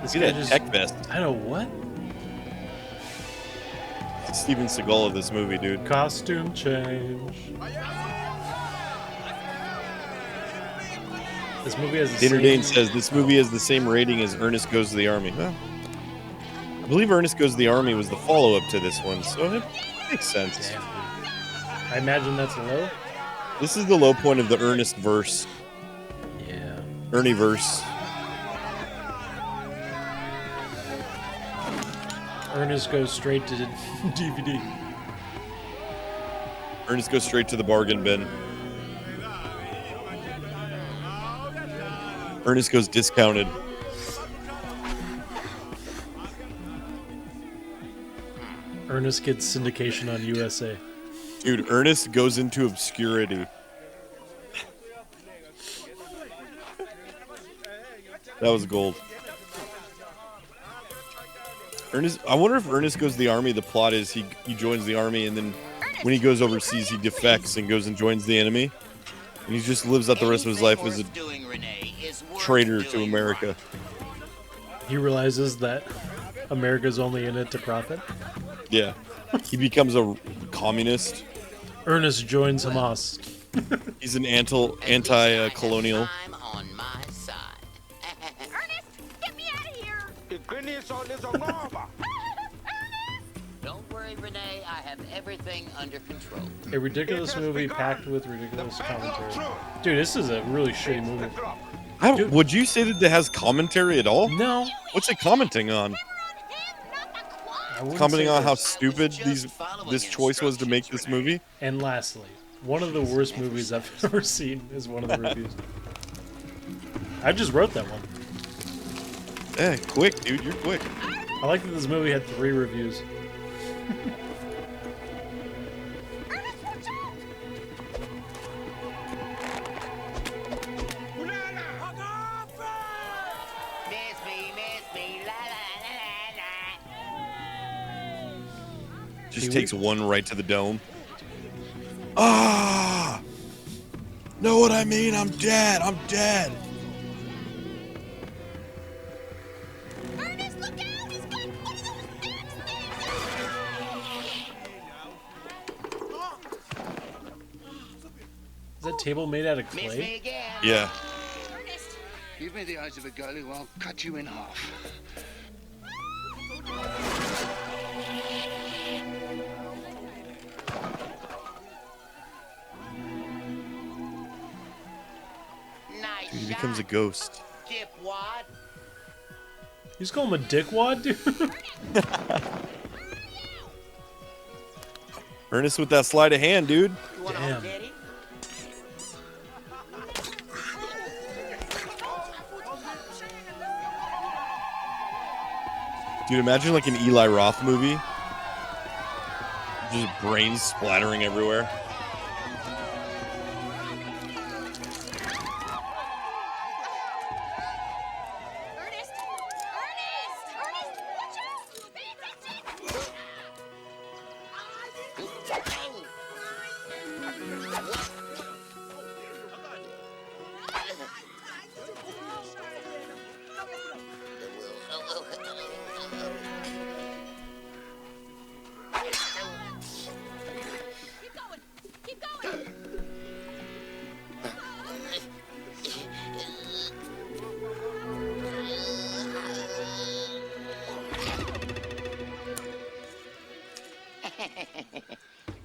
Speaker 3: This
Speaker 2: See
Speaker 3: guy
Speaker 2: that
Speaker 3: just,
Speaker 2: tech vest?
Speaker 3: I know what?
Speaker 2: Steven Seagal of this movie, dude.
Speaker 3: Costume change. This movie has the
Speaker 2: Dinner Dane
Speaker 3: same...
Speaker 2: says this movie has the same rating as Ernest Goes to the Army. Well, I believe Ernest Goes to the Army was the follow-up to this one, so it makes sense.
Speaker 3: Damn, I imagine that's low.
Speaker 2: This is the low point of the Ernest verse.
Speaker 3: Yeah.
Speaker 2: Ernie verse.
Speaker 3: Ernest goes straight to DVD.
Speaker 2: Ernest goes straight to the bargain bin. Ernest goes discounted.
Speaker 3: Ernest gets syndication on USA.
Speaker 2: Dude, Ernest goes into obscurity. That was gold. Ernest, I wonder if Ernest Goes to the Army, the plot is he joins the army, and then when he goes overseas, he defects and goes and joins the enemy. And he just lives out the rest of his life as a traitor to America.
Speaker 3: He realizes that America's only in it to profit.
Speaker 2: Yeah. He becomes a communist.
Speaker 3: Ernest joins Hamas.
Speaker 2: He's an anti-colonial.
Speaker 5: Don't worry, Renee. I have everything under control.
Speaker 3: A ridiculous movie packed with ridiculous commentary. Dude, this is a really shitty movie.
Speaker 2: Would you say that it has commentary at all?
Speaker 3: No.
Speaker 2: What's it commenting on? Commenting on how stupid this choice was to make this movie?
Speaker 3: And lastly, one of the worst movies I've ever seen is one of the reviews. I just wrote that one.
Speaker 2: Yeah, quick, dude. You're quick.
Speaker 3: I like that this movie had 3 reviews.
Speaker 2: Just takes one right to the dome. Ah! Know what I mean? I'm dead. I'm dead.
Speaker 3: Is that table made out of clay?
Speaker 2: Yeah.
Speaker 10: Give me the eyes of a girlie or I'll cut you in half.
Speaker 2: Dude, he becomes a ghost.
Speaker 5: Dipwad.
Speaker 3: You just call him a dickwad, dude?
Speaker 2: Ernest with that sleight of hand, dude.
Speaker 3: Damn.
Speaker 2: Dude, imagine like an Eli Roth movie. Just brains splattering everywhere.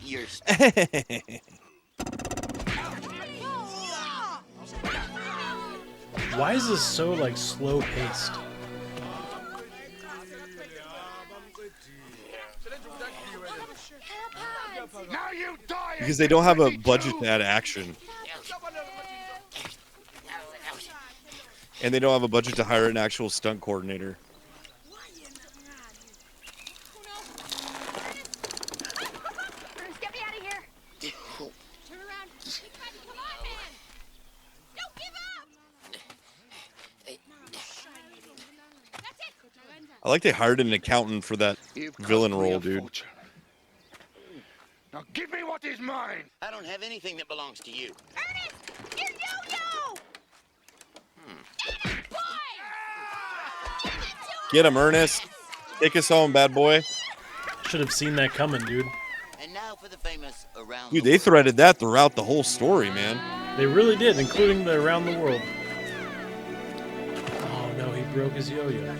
Speaker 5: You're
Speaker 3: Why is this so like slow paced?
Speaker 2: Because they don't have a budget to add action. And they don't have a budget to hire an actual stunt coordinator.
Speaker 6: Get me out of here! Turn around. Come on, man! Don't give up! That's it!
Speaker 2: I like they hired an accountant for that villain role, dude.
Speaker 10: Now give me what is mine.
Speaker 5: I don't have anything that belongs to you.
Speaker 6: Ernest, your yo-yo!
Speaker 2: Get him, Ernest. Take us home, bad boy.
Speaker 3: Should have seen that coming, dude.
Speaker 5: And now for the famous around.
Speaker 2: Dude, they threaded that throughout the whole story, man.
Speaker 3: They really did, including the around the world. Oh no, he broke his yo-yo.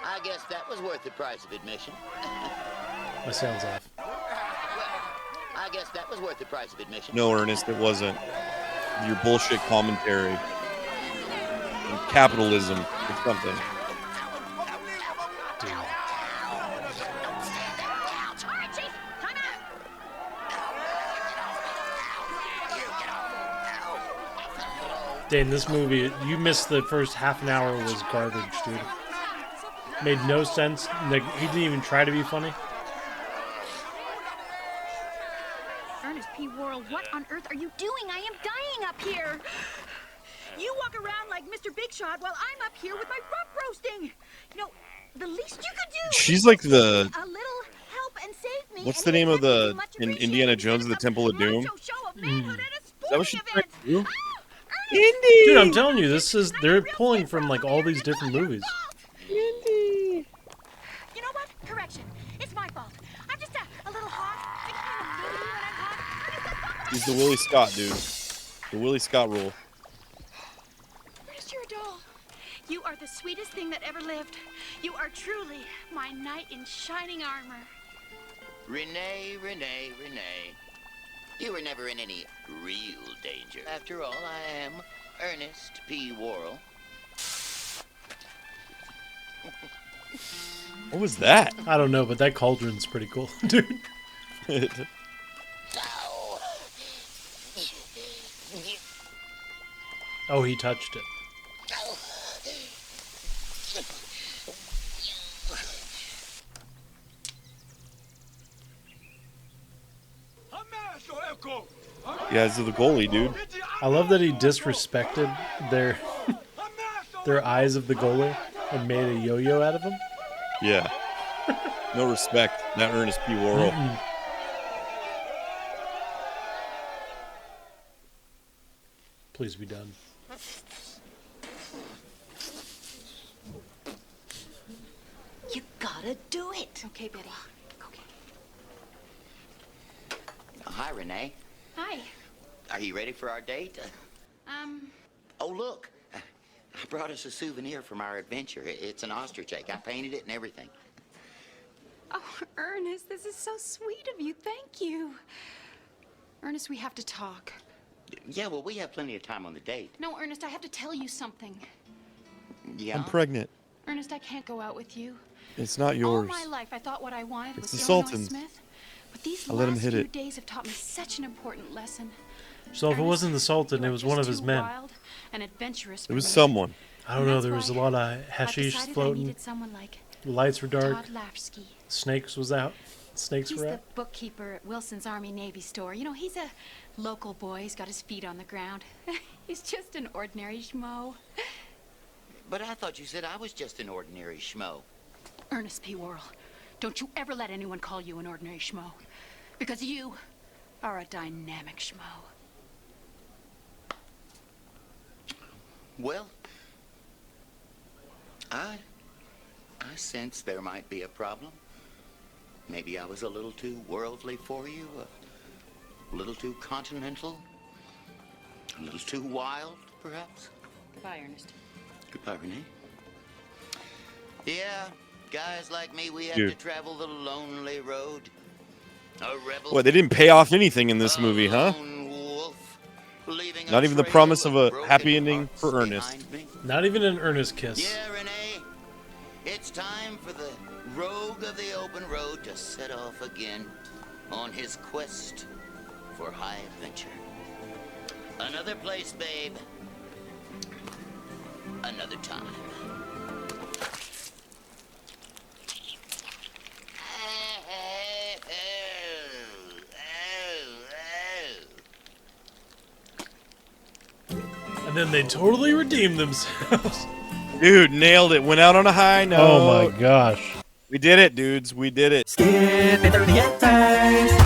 Speaker 5: I guess that was worth the price of admission.
Speaker 3: My sound's off.
Speaker 5: I guess that was worth the price of admission.
Speaker 2: No, Ernest, it wasn't. Your bullshit commentary. And capitalism or something.
Speaker 3: Dane, this movie, you missed the first half an hour was garbage, dude. Made no sense. Like, he didn't even try to be funny.
Speaker 13: Ernest P. Worrell, what on earth are you doing? I am dying up here. You walk around like Mr. Big Shot while I'm up here with my rump roasting. You know, the least you could do.
Speaker 2: She's like the...
Speaker 13: A little help and save me.
Speaker 2: What's the name of the... in Indiana Jones, the Temple of Doom? Is that what she's trying to do?
Speaker 3: Indy! Dude, I'm telling you, this is... They're pulling from, like, all these different movies.
Speaker 13: Indy! You know what? Correction. It's my fault. I'm just a little hot.
Speaker 2: He's the Willie Scott, dude. The Willie Scott rule.
Speaker 7: Ernest, you're a doll. You are the sweetest thing that ever lived. You are truly my knight in shining armor.
Speaker 5: Renee, Renee, Renee. You were never in any real danger. After all, I am Ernest P. Worrell.
Speaker 2: What was that?
Speaker 3: I don't know, but that cauldron's pretty cool, dude. Oh, he touched it.
Speaker 2: Yeah, this is the goalie, dude.
Speaker 3: I love that he disrespected their their eyes of the goalie and made a yo-yo out of him.
Speaker 2: Yeah. No respect, that Ernest P. Worrell.
Speaker 3: Please be done.
Speaker 5: You gotta do it.
Speaker 7: Okay, Betty.
Speaker 5: Hi, Renee.
Speaker 7: Hi.
Speaker 5: Are you ready for our date? Oh, look. I brought us a souvenir from our adventure. It's an ostrich egg. I painted it and everything.
Speaker 7: Oh, Ernest, this is so sweet of you. Thank you. Ernest, we have to talk.
Speaker 5: Yeah, well, we have plenty of time on the date.
Speaker 7: No, Ernest, I have to tell you something.
Speaker 5: Yeah?
Speaker 2: I'm pregnant.
Speaker 7: Ernest, I can't go out with you.
Speaker 2: It's not yours.
Speaker 7: All my life, I thought what I wanted
Speaker 2: It's
Speaker 7: was
Speaker 2: the
Speaker 7: Illinois
Speaker 2: Sultan's.
Speaker 7: Smith. But these
Speaker 2: I let him
Speaker 7: last
Speaker 2: hit
Speaker 7: few
Speaker 2: it.
Speaker 7: days have taught me such an important lesson.
Speaker 3: So if it wasn't the Sultan, it was one of his men.
Speaker 7: Wild and adventurous.
Speaker 2: It was someone.
Speaker 3: I don't know, there was a lot of hashish
Speaker 7: I
Speaker 3: floating.
Speaker 7: needed someone like
Speaker 3: The lights were dark.
Speaker 7: Todd Lafsky.
Speaker 3: Snakes was out. Snakes
Speaker 7: He's
Speaker 3: were
Speaker 7: the
Speaker 3: out.
Speaker 7: bookkeeper at Wilson's Army-Navy store. You know, he's a local boy. He's got his feet on the ground. He's just an ordinary schmo.
Speaker 5: But I thought you said I was just an ordinary schmo.
Speaker 7: Ernest P. Worrell, don't you ever let anyone call you an ordinary schmo. Because you are a dynamic schmo.
Speaker 5: Well, I sense there might be a problem. Maybe I was a little too worldly for you, a little too continental, a little too wild, perhaps.
Speaker 7: Goodbye, Ernest.
Speaker 5: Goodbye, Renee. Yeah, guys like me, we have
Speaker 2: Dude.
Speaker 5: to travel the lonely road. A rebel.
Speaker 2: What, they didn't pay off anything in this movie, huh?
Speaker 5: Leaving
Speaker 2: Not even the promise of a happy ending for Ernest.
Speaker 3: Not even an Ernest kiss.
Speaker 5: Yeah, Renee. It's time for the rogue of the open road to set off again on his quest for high adventure. Another place, babe. Another time.
Speaker 3: And then they totally redeemed themselves.
Speaker 2: Dude, nailed it. Went out on a high note.
Speaker 3: Oh my gosh.
Speaker 2: We did it, dudes. We did it.
Speaker 17: Skip it through the end times.